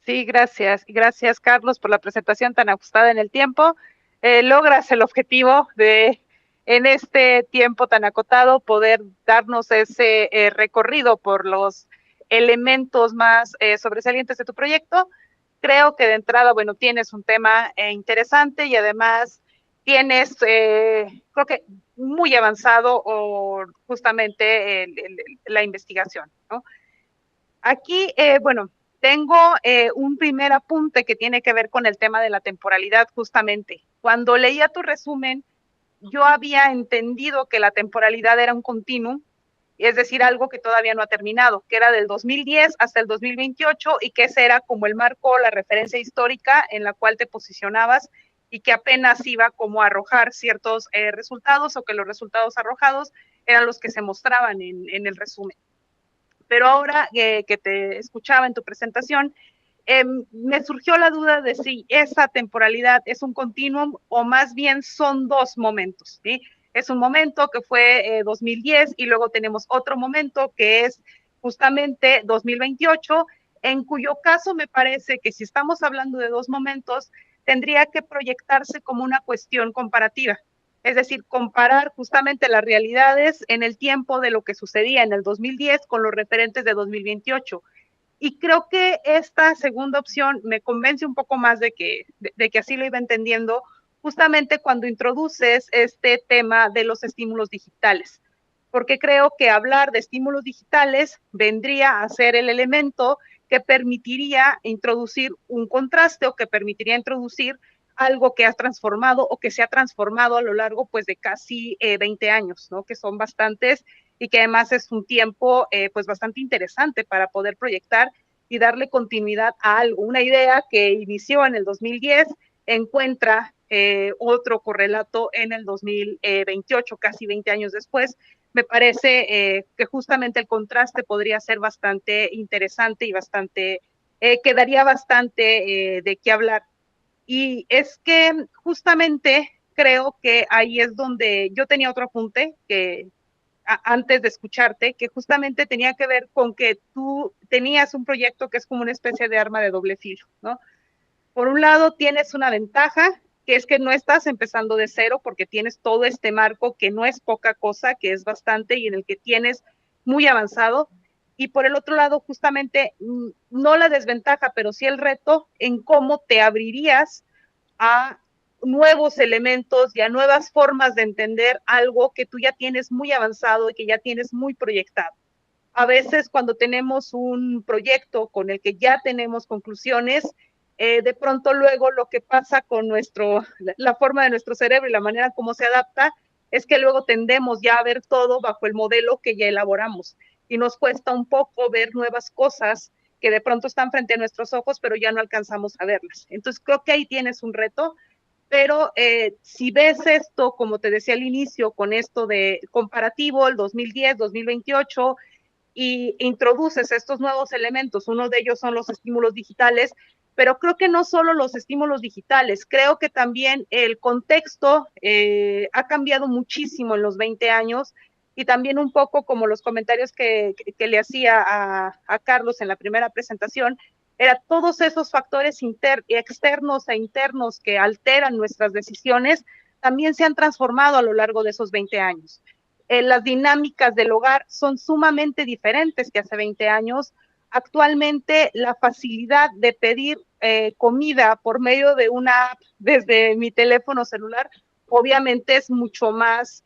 Sí, gracias. Gracias, Carlos, por la presentación tan ajustada en el tiempo. Logras el objetivo de, en este tiempo tan acotado, poder darnos ese recorrido por los elementos más sobresalientes de tu proyecto. Creo que de entrada, bueno, tienes un tema interesante y además tienes, creo que muy avanzado o justamente la investigación, ¿no? Aquí, bueno, tengo un primer apunte que tiene que ver con el tema de la temporalidad, justamente. Cuando leía tu resumen, yo había entendido que la temporalidad era un continuum, es decir, algo que todavía no ha terminado, que era del 2010 hasta el 2028 y que ese era como el marco, la referencia histórica en la cual te posicionabas y que apenas iba como a arrojar ciertos resultados, o que los resultados arrojados eran los que se mostraban en el resumen. Pero ahora que te escuchaba en tu presentación, me surgió la duda de si esa temporalidad es un continuum o más bien son 2 momentos, ¿sí? Es un momento que fue 2010 y luego tenemos otro momento que es justamente 2028, en cuyo caso me parece que si estamos hablando de 2 momentos, tendría que proyectarse como una cuestión comparativa. Es decir, comparar justamente las realidades en el tiempo de lo que sucedía en el 2010 con los referentes de 2028. Y creo que esta segunda opción me convence un poco más de que así lo iba entendiendo, justamente cuando introduces este tema de los estímulos digitales. Porque creo que hablar de estímulos digitales vendría a ser el elemento que permitiría introducir un contraste o que permitiría introducir algo que has transformado o que se ha transformado a lo largo pues de casi 20 años, ¿no? Que son bastantes y que además es un tiempo pues bastante interesante para poder proyectar y darle continuidad a algo. Una idea que inició en el 2010 encuentra otro correlato en el 2028, casi 20 años después. Me parece que justamente el contraste podría ser bastante interesante y bastante, quedaría bastante de qué hablar. Y es que justamente creo que ahí es donde yo tenía otro apunte que antes de escucharte, que justamente tenía que ver con que tú tenías un proyecto que es como una especie de arma de doble filo, ¿no? Por un lado tienes una ventaja, que es que no estás empezando de cero porque tienes todo este marco que no es poca cosa, que es bastante y en el que tienes muy avanzado. Y por el otro lado, justamente, no la desventaja, pero sí el reto en cómo te abrirías a nuevos elementos y a nuevas formas de entender algo que tú ya tienes muy avanzado y que ya tienes muy proyectado. A veces cuando tenemos un proyecto con el que ya tenemos conclusiones, de pronto luego lo que pasa con la forma de nuestro cerebro y la manera como se adapta es que luego tendemos ya a ver todo bajo el modelo que ya elaboramos y nos cuesta un poco ver nuevas cosas que de pronto están frente a nuestros ojos, pero ya no alcanzamos a verlas. Entonces creo que ahí tienes un reto, pero si ves esto, como te decía al inicio, con esto de comparativo, el 2010, 2028, y introduces estos nuevos elementos, uno de ellos son los estímulos digitales, pero creo que no solo los estímulos digitales, creo que también el contexto ha cambiado muchísimo en los 20 años y también un poco como los comentarios que le hacía a Carlos en la primera presentación, era todos esos factores externos e internos que alteran nuestras decisiones, también se han transformado a lo largo de esos 20 años. Las dinámicas del hogar son sumamente diferentes que hace 20 años. Actualmente la facilidad de pedir comida por medio de una app desde mi teléfono celular, obviamente es mucho más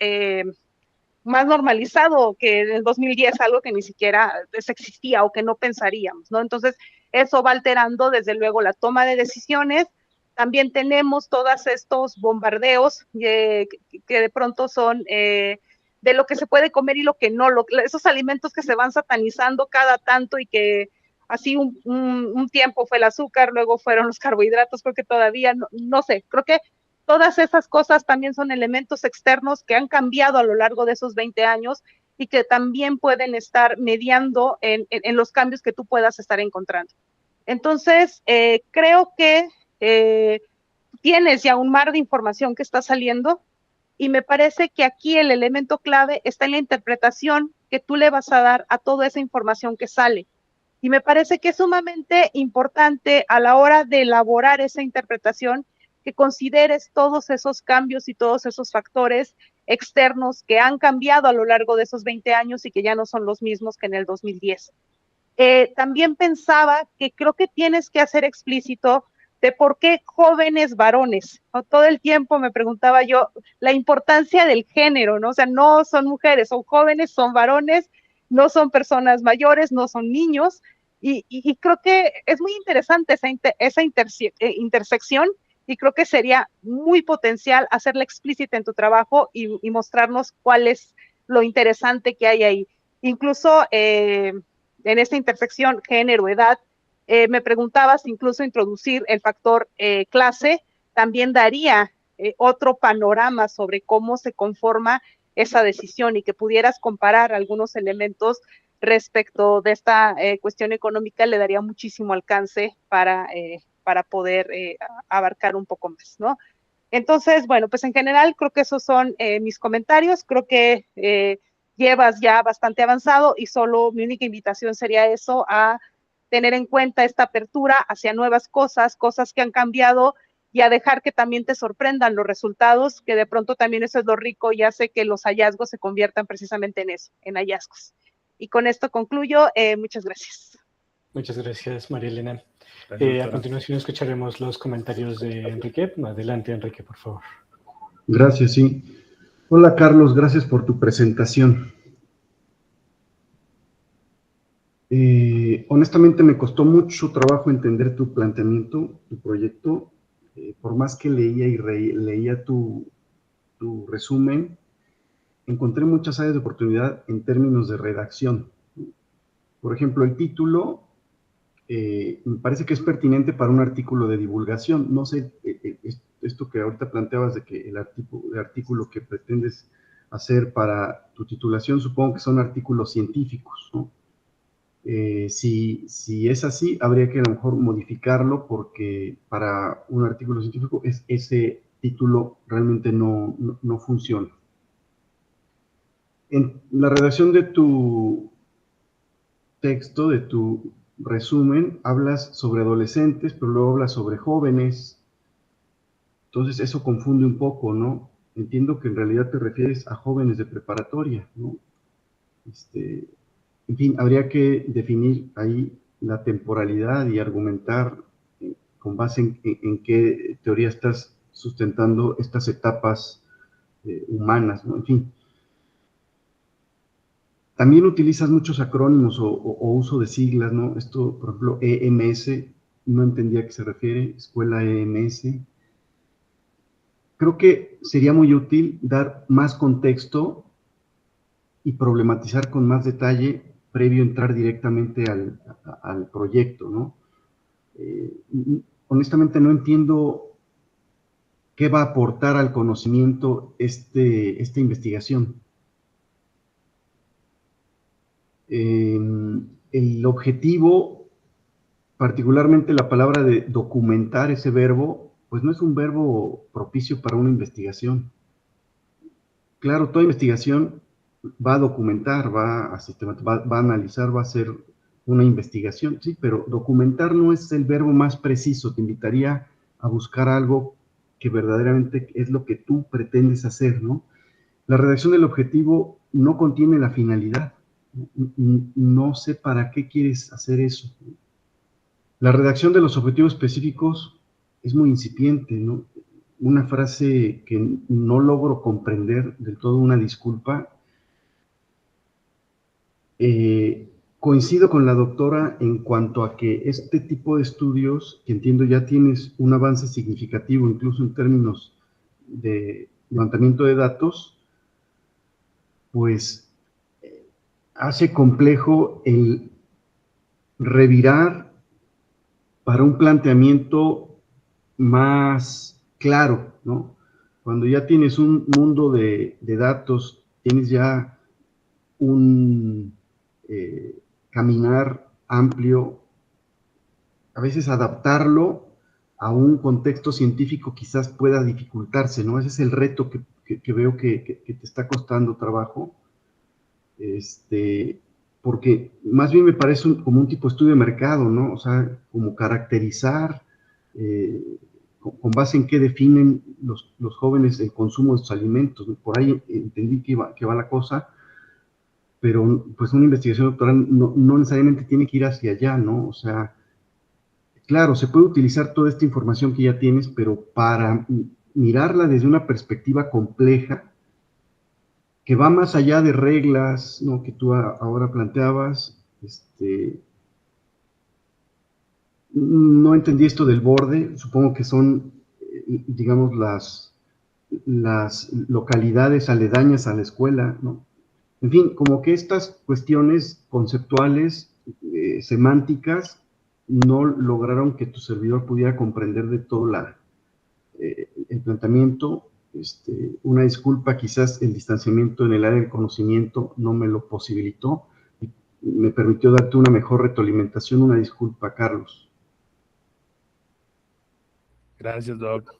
normalizado que en el 2010, algo que ni siquiera existía o que no pensaríamos, ¿no? Entonces, eso va alterando desde luego la toma de decisiones. También tenemos todos estos bombardeos que de pronto son de lo que se puede comer y lo que no, esos alimentos que se van satanizando cada tanto y que así un tiempo fue el azúcar, luego fueron los carbohidratos, creo que todavía, no sé, creo que todas esas cosas también son elementos externos que han cambiado a lo largo de esos 20 años y que también pueden estar mediando en los cambios que tú puedas estar encontrando. Entonces, creo que tienes ya un mar de información que está saliendo y me parece que aquí el elemento clave está en la interpretación que tú le vas a dar a toda esa información que sale. Y me parece que es sumamente importante a la hora de elaborar esa interpretación que consideres todos esos cambios y todos esos factores externos que han cambiado a lo largo de esos 20 años y que ya no son los mismos que en el 2010. También pensaba que creo que tienes que hacer explícito de por qué jóvenes varones, ¿no? Todo el tiempo me preguntaba yo la importancia del género, ¿no? O sea, no son mujeres, son jóvenes, son varones, no son personas mayores, no son niños, y creo que es muy interesante esa intersección, y creo que sería muy potencial hacerla explícita en tu trabajo y mostrarnos cuál es lo interesante que hay ahí. Incluso en esta intersección género-edad, me preguntabas incluso introducir el factor clase, también daría otro panorama sobre cómo se conforma esa decisión y que pudieras comparar algunos elementos respecto de esta cuestión económica, le daría muchísimo alcance para poder abarcar un poco más, ¿no? Entonces, bueno, pues en general creo que esos son mis comentarios, creo que llevas ya bastante avanzado y solo mi única invitación sería eso, a tener en cuenta esta apertura hacia nuevas cosas que han cambiado y a dejar que también te sorprendan los resultados, que de pronto también eso es lo rico y hace que los hallazgos se conviertan precisamente en eso, en hallazgos. Y con esto concluyo, muchas gracias. Muchas gracias, María Elena. Gracias, a continuación escucharemos los comentarios de Enrique. Adelante, Enrique, por favor. Gracias, sí. Hola, Carlos, gracias por tu presentación. Honestamente me costó mucho trabajo entender tu planteamiento, tu proyecto. Por más que leía y leía tu resumen, encontré muchas áreas de oportunidad en términos de redacción. Por ejemplo, el título me parece que es pertinente para un artículo de divulgación. No sé, esto que ahorita planteabas de que el artículo que pretendes hacer para tu titulación, supongo que son artículos científicos, ¿no? Si es así, habría que a lo mejor modificarlo porque para un artículo científico ese título realmente no funciona. En la redacción de tu texto, de tu resumen, hablas sobre adolescentes, pero luego hablas sobre jóvenes. Entonces eso confunde un poco, ¿no? Entiendo que en realidad te refieres a jóvenes de preparatoria, ¿no? En fin, habría que definir ahí la temporalidad y argumentar con base en qué teoría estás sustentando estas etapas humanas, ¿no? En fin. También utilizas muchos acrónimos o uso de siglas, ¿no? Esto, por ejemplo, EMS, no entendía a qué se refiere, Escuela EMS. Creo que sería muy útil dar más contexto y problematizar con más detalle previo a entrar directamente al proyecto, ¿no? Honestamente no entiendo qué va a aportar al conocimiento esta investigación. El objetivo, particularmente la palabra de documentar, ese verbo, pues no es un verbo propicio para una investigación. Claro, toda investigación va a documentar, va a analizar, va a hacer una investigación, sí, pero documentar no es el verbo más preciso. Te invitaría a buscar algo que verdaderamente es lo que tú pretendes hacer, ¿no? La redacción del objetivo no contiene la finalidad. No sé para qué quieres hacer eso. La redacción de los objetivos específicos es muy incipiente, ¿no? Una frase que no logro comprender del todo, una disculpa. Coincido con la doctora en cuanto a que este tipo de estudios, que entiendo ya tienes un avance significativo, incluso en términos de levantamiento de datos, pues hace complejo el revirar para un planteamiento más claro, ¿no? Cuando ya tienes un mundo de datos, tienes ya un caminar amplio, a veces adaptarlo a un contexto científico quizás pueda dificultarse, ¿no? Ese es el reto que veo que te está costando trabajo, porque más bien me parece como un tipo de estudio de mercado, ¿no? O sea, como caracterizar, con base en qué definen los jóvenes el consumo de sus alimentos. Por ahí entendí que va la cosa, pero pues una investigación doctoral no necesariamente tiene que ir hacia allá, ¿no? O sea, claro, se puede utilizar toda esta información que ya tienes, pero para mirarla desde una perspectiva compleja, que va más allá de reglas, ¿no? Que tú ahora planteabas, no entendí esto del borde, supongo que son, digamos, las localidades aledañas a la escuela, ¿no? En fin, como que estas cuestiones conceptuales, semánticas, no lograron que tu servidor pudiera comprender de todo el planteamiento. Una disculpa, quizás el distanciamiento en el área del conocimiento no me lo posibilitó y me permitió darte una mejor retroalimentación. Una disculpa, Carlos. Gracias, Doc.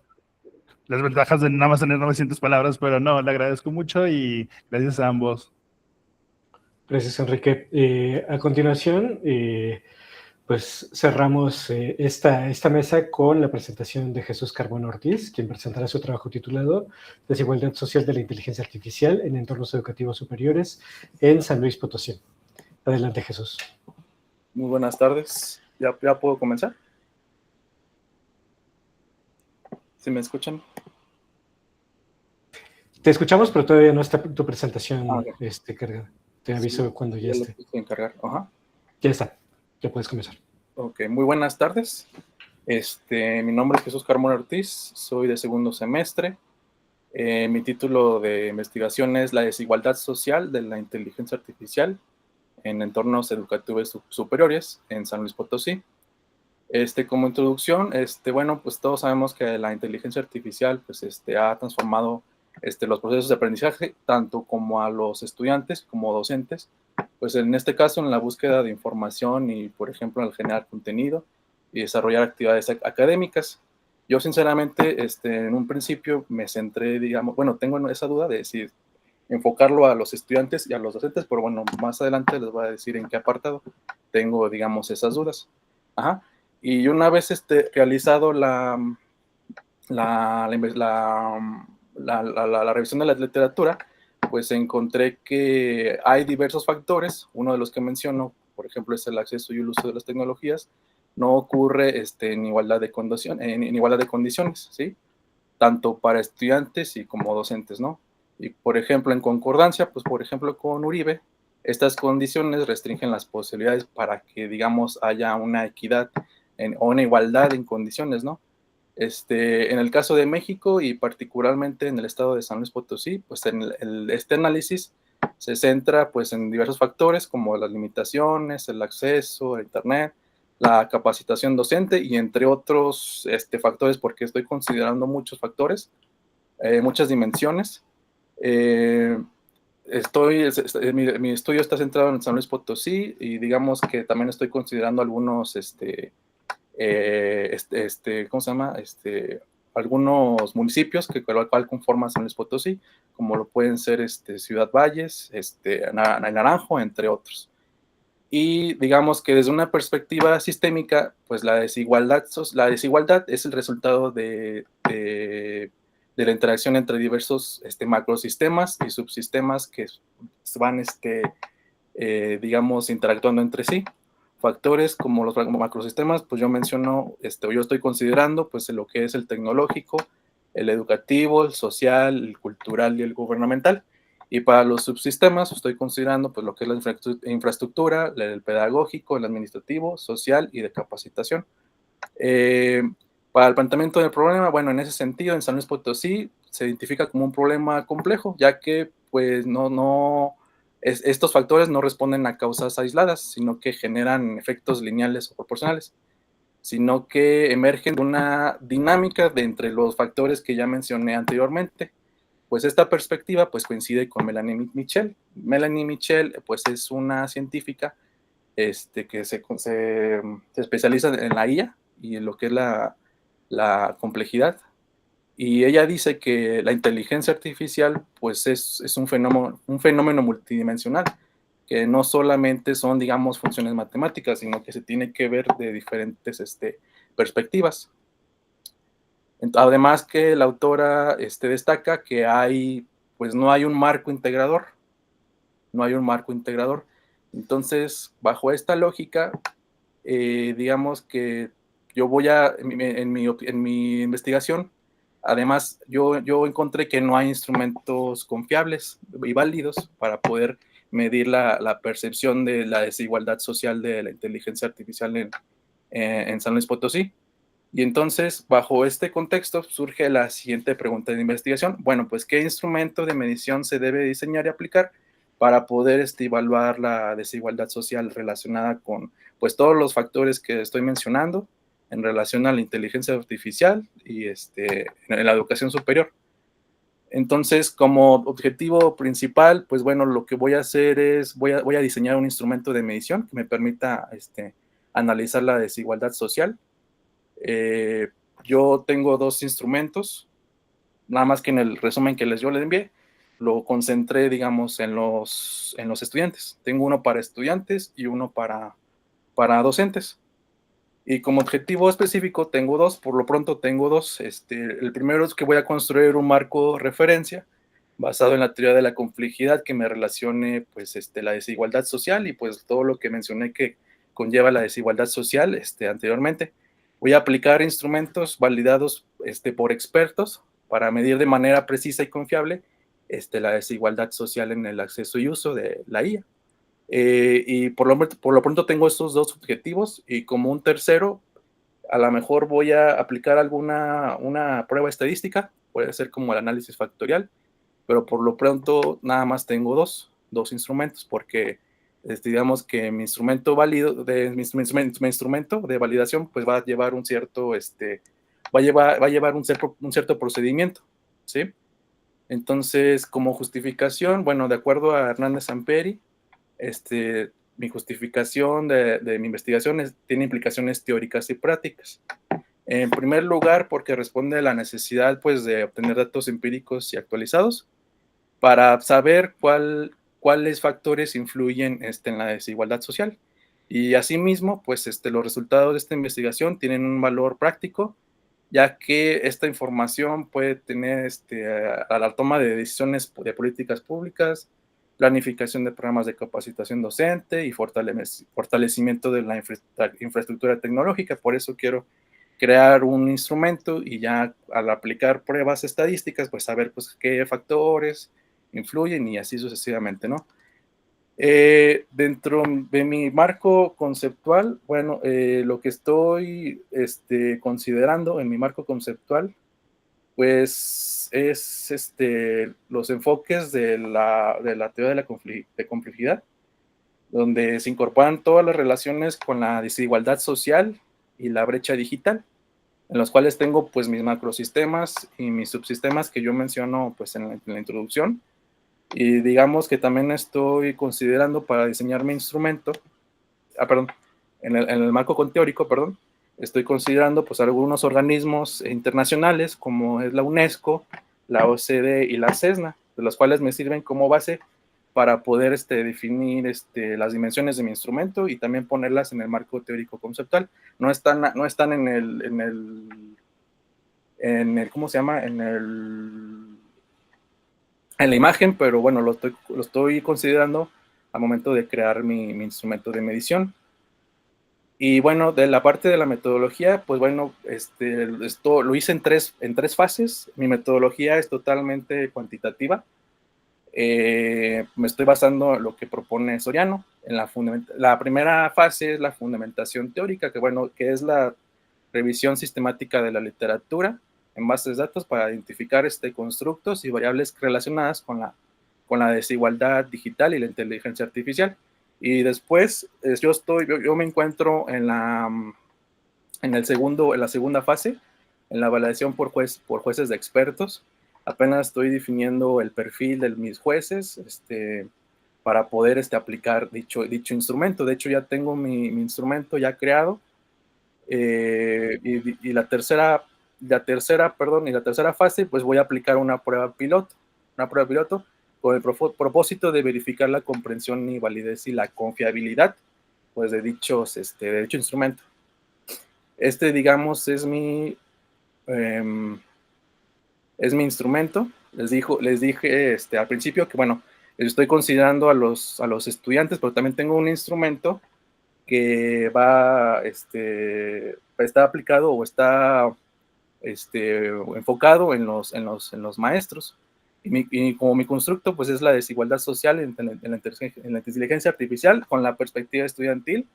Las ventajas de nada más tener 900 palabras, pero no, le agradezco mucho y gracias a ambos. Gracias, Enrique. A continuación, pues cerramos esta mesa con la presentación de Jesús Carbón Ortiz, quien presentará su trabajo titulado Desigualdad Social de la Inteligencia Artificial en Entornos Educativos Superiores en San Luis Potosí. Adelante, Jesús. Muy buenas tardes. ¿Ya puedo comenzar? ¿Sí me escuchan? Te escuchamos, pero todavía no está tu presentación okay. Cargada. Te aviso sí, cuando ya esté. Lo encargar. Ajá. Ya está. Ya puedes comenzar. Ok, muy buenas tardes. Mi nombre es Jesús Carmona Ortiz, soy de segundo semestre. Mi título de investigación es La desigualdad social de la inteligencia artificial en entornos educativos superiores en San Luis Potosí. Como introducción, bueno, pues todos sabemos que la inteligencia artificial pues, ha transformado los procesos de aprendizaje, tanto como a los estudiantes como docentes, pues en este caso en la búsqueda de información y, por ejemplo, al generar contenido y desarrollar actividades académicas. Yo, sinceramente, en un principio me centré, digamos, bueno, tengo esa duda de si enfocarlo a los estudiantes y a los docentes, pero bueno, más adelante les voy a decir en qué apartado tengo, digamos, esas dudas. Ajá. Y una vez realizado la revisión de la literatura, pues encontré que hay diversos factores. Uno de los que menciono, por ejemplo, es el acceso y el uso de las tecnologías. No ocurre en igualdad de condiciones, ¿sí? Tanto para estudiantes y como docentes, ¿no? Y, por ejemplo, en concordancia, pues, por ejemplo, con Uribe, estas condiciones restringen las posibilidades para que, digamos, haya una equidad o una igualdad en condiciones, ¿no? En el caso de México y particularmente en el estado de San Luis Potosí, pues este análisis se centra pues en diversos factores como las limitaciones, el acceso a Internet, la capacitación docente y entre otros factores, porque estoy considerando muchos factores, muchas dimensiones. Mi estudio está centrado en San Luis Potosí y digamos que también estoy considerando algunos ¿cómo se llama? Algunos municipios que con el cual conforman San Luis Potosí, como lo pueden ser Ciudad Valles, Naranjo, entre otros. Y digamos que desde una perspectiva sistémica, pues la desigualdad es el resultado de la interacción entre diversos macrosistemas y subsistemas que van, digamos, interactuando entre sí. Factores como los macrosistemas, pues yo menciono, yo estoy considerando pues lo que es el tecnológico, el educativo, el social, el cultural y el gubernamental. Y para los subsistemas estoy considerando pues lo que es la infraestructura, el pedagógico, el administrativo, social y de capacitación. Para el planteamiento del problema, bueno, en ese sentido, en San Luis Potosí se identifica como un problema complejo, ya que pues estos factores no responden a causas aisladas, sino que generan efectos lineales o proporcionales, sino que emergen de una dinámica de entre los factores que ya mencioné anteriormente. Pues esta perspectiva pues coincide con Melanie Mitchell. Melanie Mitchell pues es una científica que se especializa en la IA y en lo que es la complejidad. Y ella dice que la inteligencia artificial pues es un fenómeno multidimensional, que no solamente son, digamos, funciones matemáticas, sino que se tiene que ver de diferentes perspectivas. Además que la autora destaca que pues no hay un marco integrador, Entonces, bajo esta lógica, digamos que yo en mi investigación, además, yo encontré que no hay instrumentos confiables y válidos para poder medir la percepción de la desigualdad social de la inteligencia artificial en San Luis Potosí. Y entonces, bajo este contexto, surge la siguiente pregunta de investigación. Bueno, pues, ¿qué instrumento de medición se debe diseñar y aplicar para poder evaluar la desigualdad social relacionada con pues, todos los factores que estoy mencionando en relación a la inteligencia artificial y en la educación superior? Entonces, como objetivo principal, pues bueno, lo que voy a hacer es, voy a diseñar un instrumento de medición que me permita analizar la desigualdad social. Yo tengo dos instrumentos, nada más que en el resumen que yo les envié, lo concentré, digamos, en los estudiantes. Tengo uno para estudiantes y uno para docentes. Y como objetivo específico tengo dos, por lo pronto tengo dos. El primero es que voy a construir un marco referencia basado en la teoría de la complejidad que me relacione pues la desigualdad social y pues todo lo que mencioné que conlleva la desigualdad social anteriormente. Voy a aplicar instrumentos validados por expertos para medir de manera precisa y confiable la desigualdad social en el acceso y uso de la IA. Y por lo pronto tengo estos dos objetivos y como un tercero, a lo mejor voy a aplicar una prueba estadística, puede ser como el análisis factorial, pero por lo pronto nada más tengo dos instrumentos, porque digamos que mi instrumento válido, mi instrumento de validación, pues va a llevar un cierto, va a llevar un cierto procedimiento, ¿sí? Entonces, como justificación, bueno, de acuerdo a Hernández Samperi, mi justificación de mi investigación tiene implicaciones teóricas y prácticas. En primer lugar, porque responde a la necesidad, pues, de obtener datos empíricos y actualizados para saber cuáles factores influyen en la desigualdad social. Y asimismo, pues, los resultados de esta investigación tienen un valor práctico, ya que esta información puede tener a la toma de decisiones de políticas públicas, planificación de programas de capacitación docente y fortalecimiento de la infraestructura tecnológica. Por eso quiero crear un instrumento y ya al aplicar pruebas estadísticas, pues saber pues, qué factores influyen y así sucesivamente, ¿no? Dentro de mi marco conceptual, bueno, lo que estoy considerando en mi marco conceptual, pues es los enfoques de la teoría de complejidad, donde se incorporan todas las relaciones con la desigualdad social y la brecha digital, en los cuales tengo pues mis macrosistemas y mis subsistemas que yo menciono pues en la introducción. Y digamos que también estoy considerando para diseñar mi instrumento, en el marco teórico, estoy considerando pues algunos organismos internacionales como es la UNESCO, la OCDE y la CESNA, de los cuales me sirven como base para poder definir las dimensiones de mi instrumento y también ponerlas en el marco teórico conceptual. No están en el ¿cómo se llama? En la imagen, pero bueno, lo estoy considerando al momento de crear mi instrumento de medición. Y bueno, de la parte de la metodología, pues bueno, esto lo hice en tres fases. Mi metodología es totalmente cuantitativa. Me estoy basando en lo que propone Soriano. La primera fase es la fundamentación teórica, que es la revisión sistemática de la literatura en bases de datos para identificar constructos y variables relacionadas con la desigualdad digital y la inteligencia artificial. Y después yo me encuentro en la segunda fase, en la validación por jueces de expertos. Apenas estoy definiendo el perfil de mis jueces para poder aplicar dicho instrumento. De hecho, ya tengo mi instrumento ya creado. Y la tercera fase, pues voy a aplicar una prueba piloto con el propósito de verificar la comprensión y validez y la confiabilidad, pues, de dicho instrumento. Digamos, es mi instrumento. Les dije al principio que, bueno, estoy considerando a los estudiantes, pero también tengo un instrumento que está aplicado o está enfocado en los maestros. Y como mi constructo, pues es la desigualdad social en la inteligencia artificial con la perspectiva estudiantil.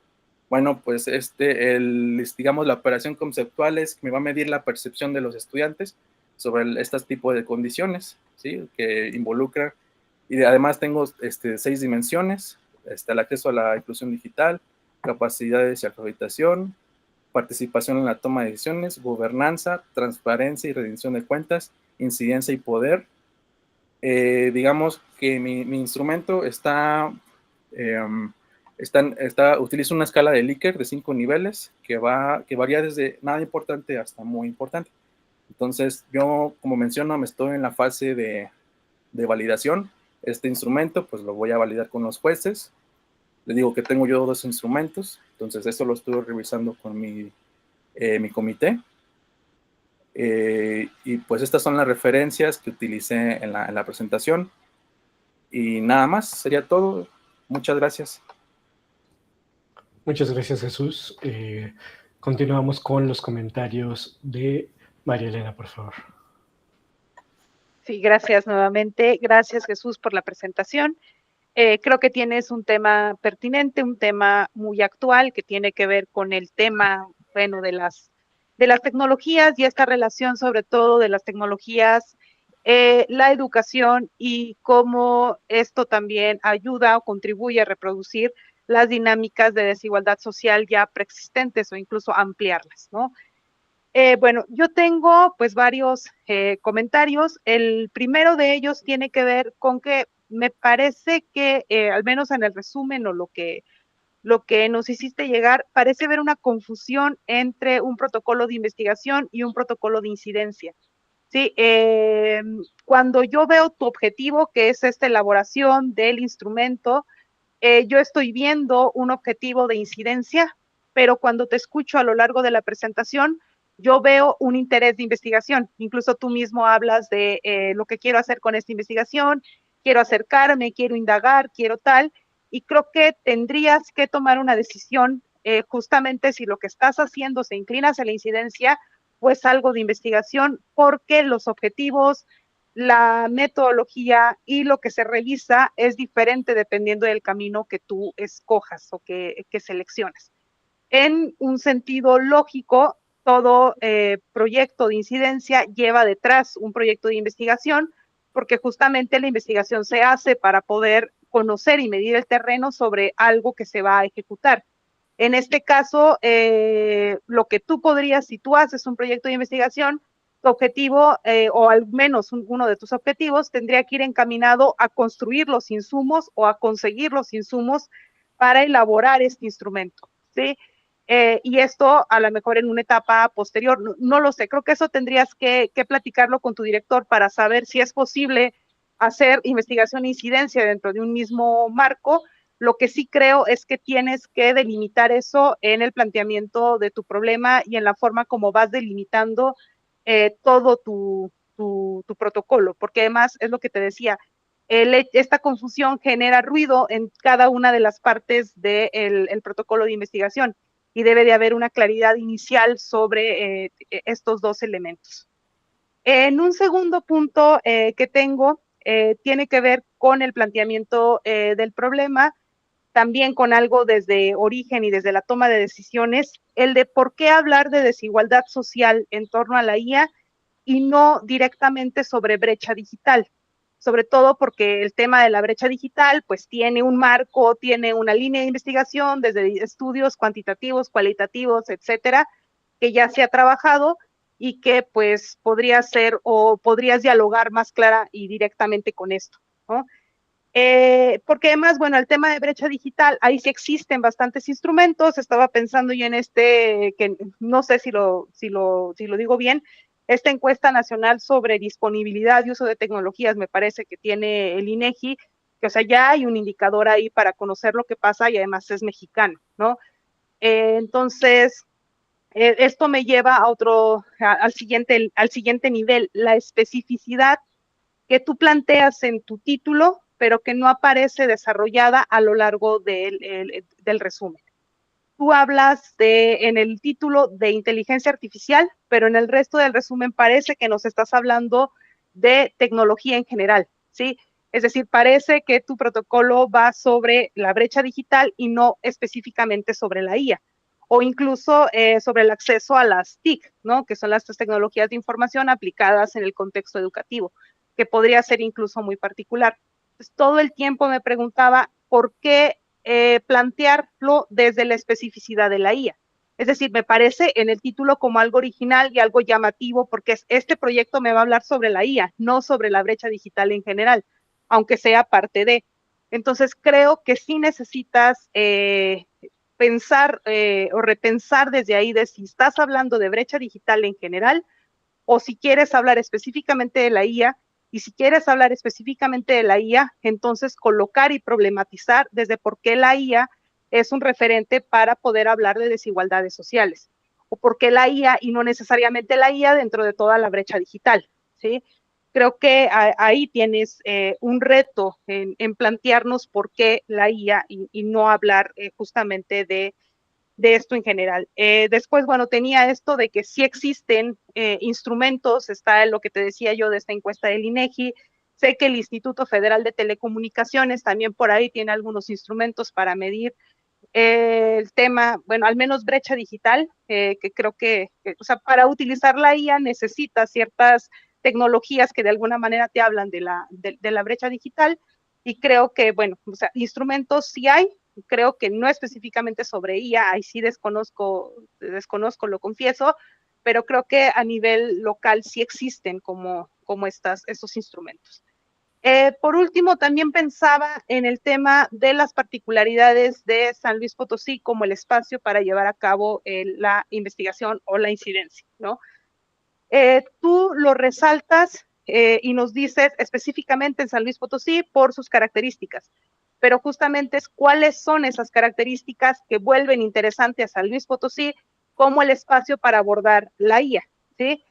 Bueno, pues digamos, la operación conceptual es que me va a medir la percepción de los estudiantes sobre este tipo de condiciones, ¿sí? Que involucra, y además tengo 6 dimensiones, el acceso a la inclusión digital, capacidades y acreditación, participación en la toma de decisiones, gobernanza, transparencia y rendición de cuentas, incidencia y poder. Digamos que mi instrumento utiliza una escala de Likert de 5 niveles que varía desde nada importante hasta muy importante. Entonces, yo, como menciono, me estoy en la fase de validación. Este instrumento, pues lo voy a validar con los jueces. Les digo que tengo yo 2 instrumentos, entonces eso lo estuve revisando con mi comité. Y pues estas son las referencias que utilicé en la presentación. Y nada más, sería todo. Muchas gracias. Muchas gracias, Jesús. Continuamos con los comentarios de María Elena, por favor. Sí, gracias nuevamente. Gracias, Jesús, por la presentación. Creo que tienes un tema pertinente, un tema muy actual que tiene que ver con el tema, bueno, de las las tecnologías y esta relación sobre todo de las tecnologías, la educación y cómo esto también ayuda o contribuye a reproducir las dinámicas de desigualdad social ya preexistentes o incluso ampliarlas, ¿no? Bueno, yo tengo pues varios comentarios. El primero de ellos tiene que ver con que me parece que, al menos en el resumen o lo que nos hiciste llegar, parece haber una confusión entre un protocolo de investigación y un protocolo de incidencia. Sí, cuando yo veo tu objetivo, que es esta elaboración del instrumento, yo estoy viendo un objetivo de incidencia, pero cuando te escucho a lo largo de la presentación, yo veo un interés de investigación. Incluso tú mismo hablas de lo que quiero hacer con esta investigación, quiero acercarme, quiero indagar, quiero tal, y creo que tendrías que tomar una decisión justamente si lo que estás haciendo se inclina hacia la incidencia, pues algo de investigación, porque los objetivos, la metodología y lo que se revisa es diferente dependiendo del camino que tú escojas o que selecciones. En un sentido lógico, todo proyecto de incidencia lleva detrás un proyecto de investigación, porque justamente la investigación se hace para poder conocer y medir el terreno sobre algo que se va a ejecutar. En este caso, lo que tú podrías, si tú haces un proyecto de investigación, tu objetivo, o al menos uno de tus objetivos, tendría que ir encaminado a construir los insumos o a conseguir los insumos para elaborar este instrumento, ¿sí? Y esto a lo mejor en una etapa posterior, no lo sé, creo que eso tendrías que platicarlo con tu director para saber si es posible hacer investigación e incidencia dentro de un mismo marco. Lo que sí creo es que tienes que delimitar eso en el planteamiento de tu problema y en la forma como vas delimitando todo tu protocolo, porque además es lo que te decía, esta confusión genera ruido en cada una de las partes del protocolo de investigación y debe de haber una claridad inicial sobre estos dos elementos. En un segundo punto que tengo, tiene que ver con el planteamiento del problema, también con algo desde origen y desde la toma de decisiones, el de por qué hablar de desigualdad social en torno a la IA y no directamente sobre brecha digital, sobre todo porque el tema de la brecha digital pues tiene un marco, tiene una línea de investigación desde estudios cuantitativos, cualitativos, etcétera, que ya se ha trabajado y que pues podría ser o podrías dialogar más clara y directamente con esto, ¿no? Porque además, bueno, el tema de brecha digital, ahí sí existen bastantes instrumentos. Estaba pensando yo en que no sé si lo digo bien, esta encuesta nacional sobre disponibilidad y uso de tecnologías, me parece que tiene el INEGI, que o sea, ya hay un indicador ahí para conocer lo que pasa y además es mexicano, ¿no? Entonces, esto me lleva a al siguiente nivel, la especificidad que tú planteas en tu título, pero que no aparece desarrollada a lo largo del resumen. Tú hablas en el título de inteligencia artificial, pero en el resto del resumen parece que nos estás hablando de tecnología en general, ¿sí? Es decir, parece que tu protocolo va sobre la brecha digital y no específicamente sobre la IA, o incluso sobre el acceso a las TIC, ¿no? Que son las tecnologías de información aplicadas en el contexto educativo, que podría ser incluso muy particular. Entonces, todo el tiempo me preguntaba por qué plantearlo desde la especificidad de la IA. Es decir, me parece en el título como algo original y algo llamativo, porque este proyecto me va a hablar sobre la IA, no sobre la brecha digital en general, aunque sea parte de. Entonces, creo que sí necesitas pensar o repensar desde ahí de si estás hablando de brecha digital en general o si quieres hablar específicamente de la IA. Y si quieres hablar específicamente de la IA, entonces colocar y problematizar desde por qué la IA es un referente para poder hablar de desigualdades sociales, o por qué la IA y no necesariamente la IA dentro de toda la brecha digital, ¿sí? Creo que ahí tienes un reto en plantearnos por qué la IA y no hablar justamente de esto en general. Después, bueno, tenía esto de que sí existen instrumentos, está lo que te decía yo de esta encuesta del INEGI, sé que el Instituto Federal de Telecomunicaciones también por ahí tiene algunos instrumentos para medir el tema, bueno, al menos brecha digital, que creo que, o sea, para utilizar la IA necesitas ciertas tecnologías que de alguna manera te hablan de la brecha digital, y creo que, bueno, o sea, instrumentos sí hay, creo que no específicamente sobre IA, ahí sí desconozco, lo confieso, pero creo que a nivel local sí existen como estos instrumentos. Por último, también pensaba en el tema de las particularidades de San Luis Potosí como el espacio para llevar a cabo la investigación o la incidencia, ¿no? Tú lo resaltas y nos dices específicamente en San Luis Potosí por sus características, pero justamente es cuáles son esas características que vuelven interesante a San Luis Potosí como el espacio para abordar la IA, ¿sí?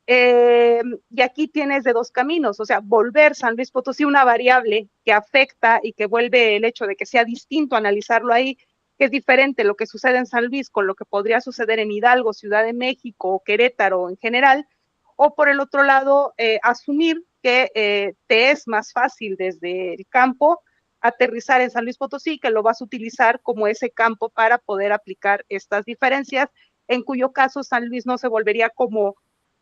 Y aquí tienes de dos caminos, o sea, volver San Luis Potosí una variable que afecta y que vuelve el hecho de que sea distinto analizarlo ahí, que es diferente lo que sucede en San Luis con lo que podría suceder en Hidalgo, Ciudad de México o Querétaro en general, o por el otro lado, asumir que te es más fácil desde el campo aterrizar en San Luis Potosí, que lo vas a utilizar como ese campo para poder aplicar estas diferencias, en cuyo caso San Luis no se volvería como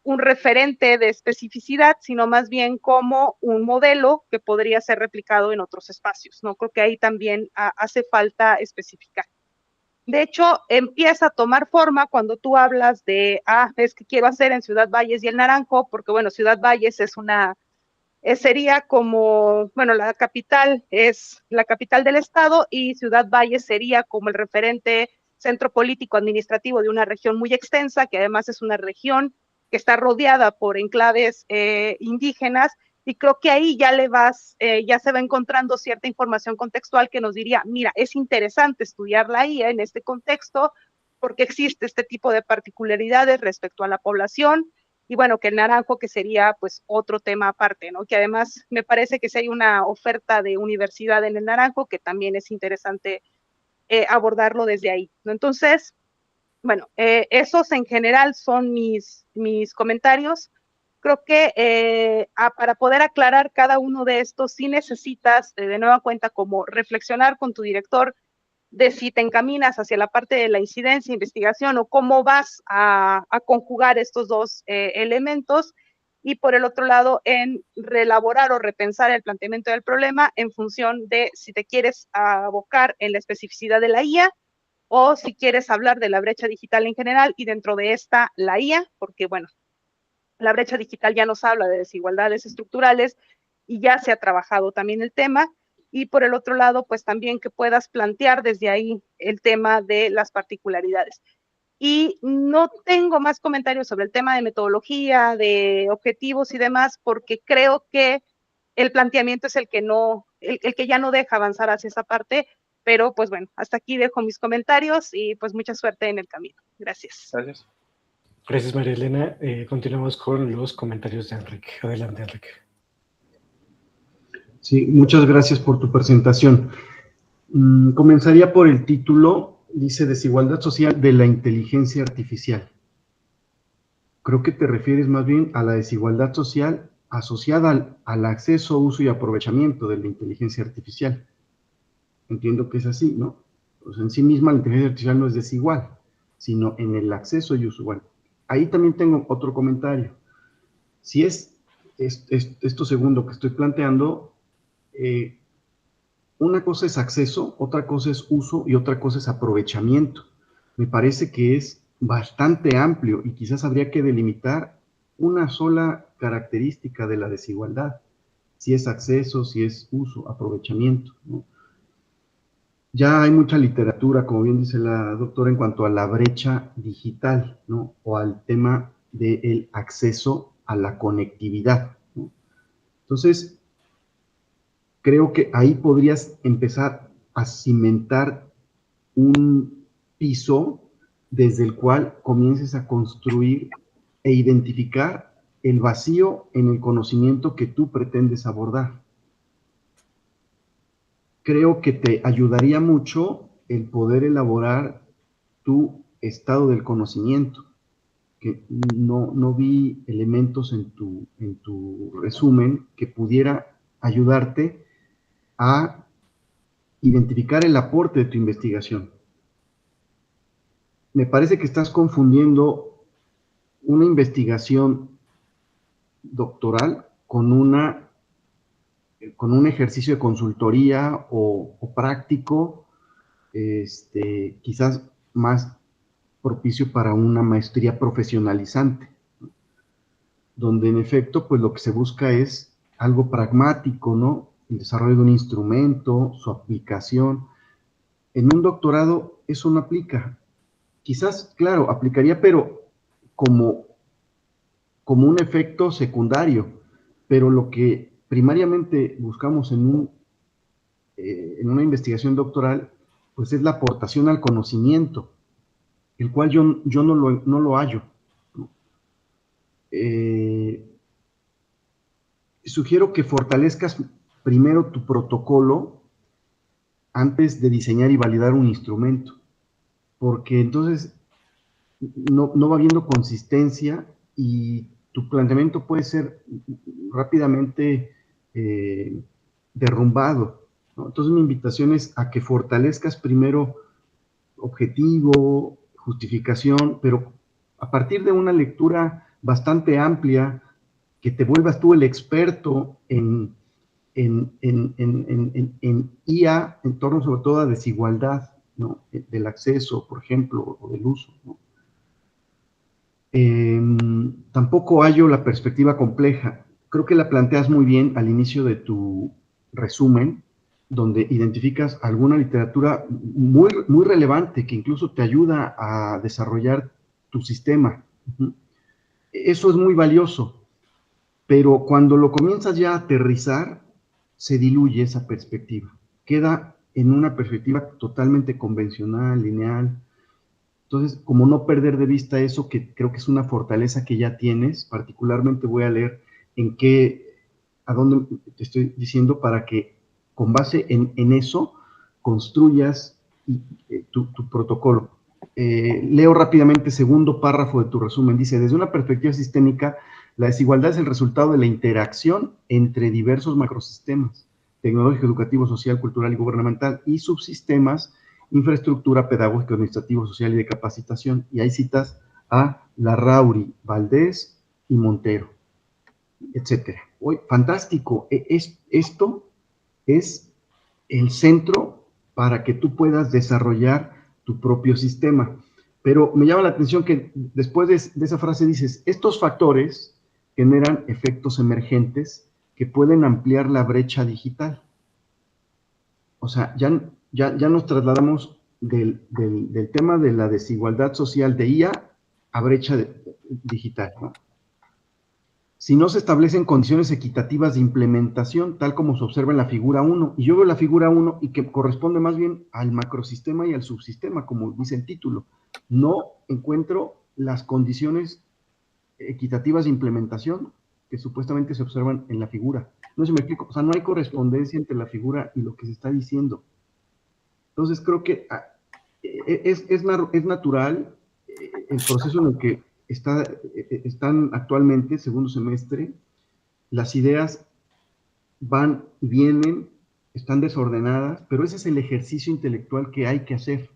un referente de especificidad, sino más bien como un modelo que podría ser replicado en otros espacios, ¿no? Creo que ahí también hace falta especificar. De hecho, empieza a tomar forma cuando tú hablas de, es que quiero hacer en Ciudad Valles y el Naranjo, porque bueno, Ciudad Valles sería como, bueno, la capital es la capital del estado y Ciudad Valles sería como el referente centro político administrativo de una región muy extensa, que además es una región que está rodeada por enclaves indígenas, y creo que ahí ya ya se va encontrando cierta información contextual que nos diría, mira, es interesante estudiar la IA en este contexto porque existe este tipo de particularidades respecto a la población, y bueno, que el Naranjo, que sería pues otro tema aparte, ¿no? Que además me parece que si hay una oferta de universidad en el Naranjo, que también es interesante abordarlo desde ahí, ¿no? Entonces, bueno, esos en general son mis comentarios. Creo que para poder aclarar cada uno de estos, sí necesitas de nueva cuenta como reflexionar con tu director de si te encaminas hacia la parte de la incidencia, investigación, o cómo vas a conjugar estos dos elementos, y por el otro lado, en reelaborar o repensar el planteamiento del problema en función de si te quieres abocar en la especificidad de la IA o si quieres hablar de la brecha digital en general y dentro de esta la IA, porque bueno, la brecha digital ya nos habla de desigualdades estructurales y ya se ha trabajado también el tema, y por el otro lado, pues también que puedas plantear desde ahí el tema de las particularidades. Y no tengo más comentarios sobre el tema de metodología, de objetivos y demás, porque creo que el planteamiento es el que ya no deja avanzar hacia esa parte, pero pues bueno, hasta aquí dejo mis comentarios y pues mucha suerte en el camino. Gracias. Gracias. Gracias, María Elena. Continuamos con los comentarios de Enrique. Adelante, Enrique. Sí, muchas gracias por tu presentación. Comenzaría por el título, dice Desigualdad Social de la Inteligencia Artificial. Creo que te refieres más bien a la desigualdad social asociada al acceso, uso y aprovechamiento de la inteligencia artificial. Entiendo que es así, ¿no? Pues en sí misma la inteligencia artificial no es desigual, sino en el acceso y uso. Bueno, ahí también tengo otro comentario. Si es esto segundo que estoy planteando, una cosa es acceso, otra cosa es uso y otra cosa es aprovechamiento. Me parece que es bastante amplio y quizás habría que delimitar una sola característica de la desigualdad, si es acceso, si es uso, aprovechamiento, ¿no? Ya hay mucha literatura, como bien dice la doctora, en cuanto a la brecha digital, ¿no? O al tema del acceso a la conectividad, ¿no? Entonces, creo que ahí podrías empezar a cimentar un piso desde el cual comiences a construir e identificar el vacío en el conocimiento que tú pretendes abordar. Creo que te ayudaría mucho el poder elaborar tu estado del conocimiento, que no vi elementos en tu resumen que pudiera ayudarte a identificar el aporte de tu investigación. me parece que estás confundiendo una investigación doctoral con un ejercicio de consultoría o práctico, quizás más propicio para una maestría profesionalizante, donde en efecto, pues lo que se busca es algo pragmático, ¿no? El desarrollo de un instrumento, su aplicación. En un doctorado eso no aplica. Quizás, claro, aplicaría, pero como un efecto secundario, pero lo que primariamente buscamos en una investigación doctoral, pues es la aportación al conocimiento, el cual yo no lo hallo. Sugiero que fortalezcas primero tu protocolo antes de diseñar y validar un instrumento, porque entonces no va habiendo consistencia y tu planteamiento puede ser rápidamente derrumbado, ¿no? Entonces mi invitación es a que fortalezcas primero objetivo, justificación, pero a partir de una lectura bastante amplia, que te vuelvas tú el experto en IA, en torno sobre todo a desigualdad, ¿no? Del acceso, por ejemplo, o del uso, ¿no? Tampoco hallo la perspectiva compleja. Creo que la planteas muy bien al inicio de tu resumen, donde identificas alguna literatura muy, muy relevante que incluso te ayuda a desarrollar tu sistema. Eso es muy valioso, pero cuando lo comienzas ya a aterrizar, se diluye esa perspectiva. Queda en una perspectiva totalmente convencional, lineal. Entonces, como no perder de vista eso, que creo que es una fortaleza que ya tienes, particularmente voy a leer a dónde te estoy diciendo para que con base en eso construyas tu protocolo. Leo rápidamente segundo párrafo de tu resumen. Dice, desde una perspectiva sistémica, la desigualdad es el resultado de la interacción entre diversos macrosistemas, tecnológico, educativo, social, cultural y gubernamental, y subsistemas, infraestructura, pedagógico, administrativo, social y de capacitación. Y hay citas a Larrauri, Valdés y Montero, etcétera. Fantástico. Esto es el centro para que tú puedas desarrollar tu propio sistema. Pero me llama la atención que después de esa frase dices, estos factores generan efectos emergentes que pueden ampliar la brecha digital. O sea, ya nos trasladamos del tema de la desigualdad social de IA a brecha digital, ¿no? Si no se establecen condiciones equitativas de implementación, tal como se observa en la figura 1, y yo veo la figura 1 y que corresponde más bien al macrosistema y al subsistema, como dice el título, no encuentro las condiciones equitativas de implementación que supuestamente se observan en la figura. No sé si me explico, o sea, no hay correspondencia entre la figura y lo que se está diciendo. Entonces creo que es natural el proceso en el que están actualmente, segundo semestre, las ideas van y vienen, están desordenadas, pero ese es el ejercicio intelectual que hay que hacer.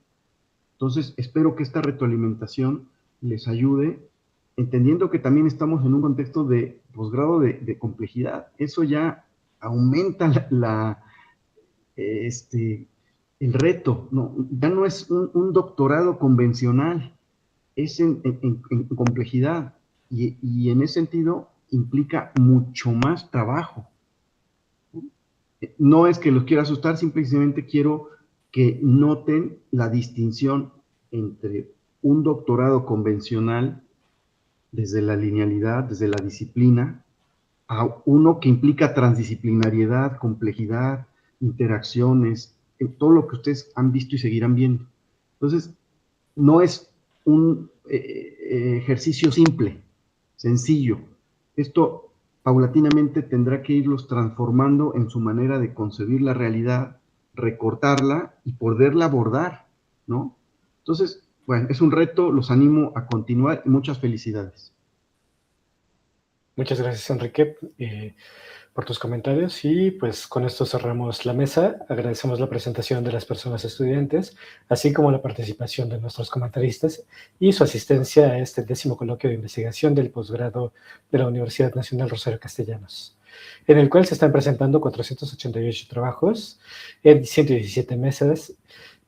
Entonces, espero que esta retroalimentación les ayude, entendiendo que también estamos en un contexto de posgrado de complejidad. Eso ya aumenta el reto, ¿no? Ya no es un doctorado convencional, es en complejidad y en ese sentido implica mucho más trabajo. No es que los quiera asustar, simplemente quiero que noten la distinción entre un doctorado convencional desde la linealidad, desde la disciplina, a uno que implica transdisciplinariedad, complejidad, interacciones, todo lo que ustedes han visto y seguirán viendo. Entonces, no es un ejercicio simple, sencillo. Esto paulatinamente tendrá que irlos transformando en su manera de concebir la realidad, recortarla y poderla abordar, ¿no? Entonces, bueno, es un reto, los animo a continuar y muchas felicidades. Muchas gracias, Enrique. por tus comentarios y pues con esto cerramos la mesa. Agradecemos la presentación de las personas estudiantes, así como la participación de nuestros comentaristas y su asistencia a este 10º coloquio de investigación del posgrado de la Universidad Nacional Rosario Castellanos, en el cual se están presentando 488 trabajos en 117 mesas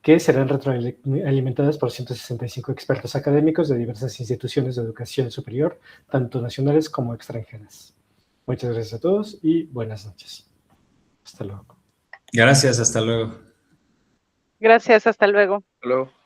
que serán retroalimentadas por 165 expertos académicos de diversas instituciones de educación superior, tanto nacionales como extranjeras. Muchas gracias a todos y buenas noches. Hasta luego. Gracias, hasta luego. Gracias, hasta luego. Hasta luego.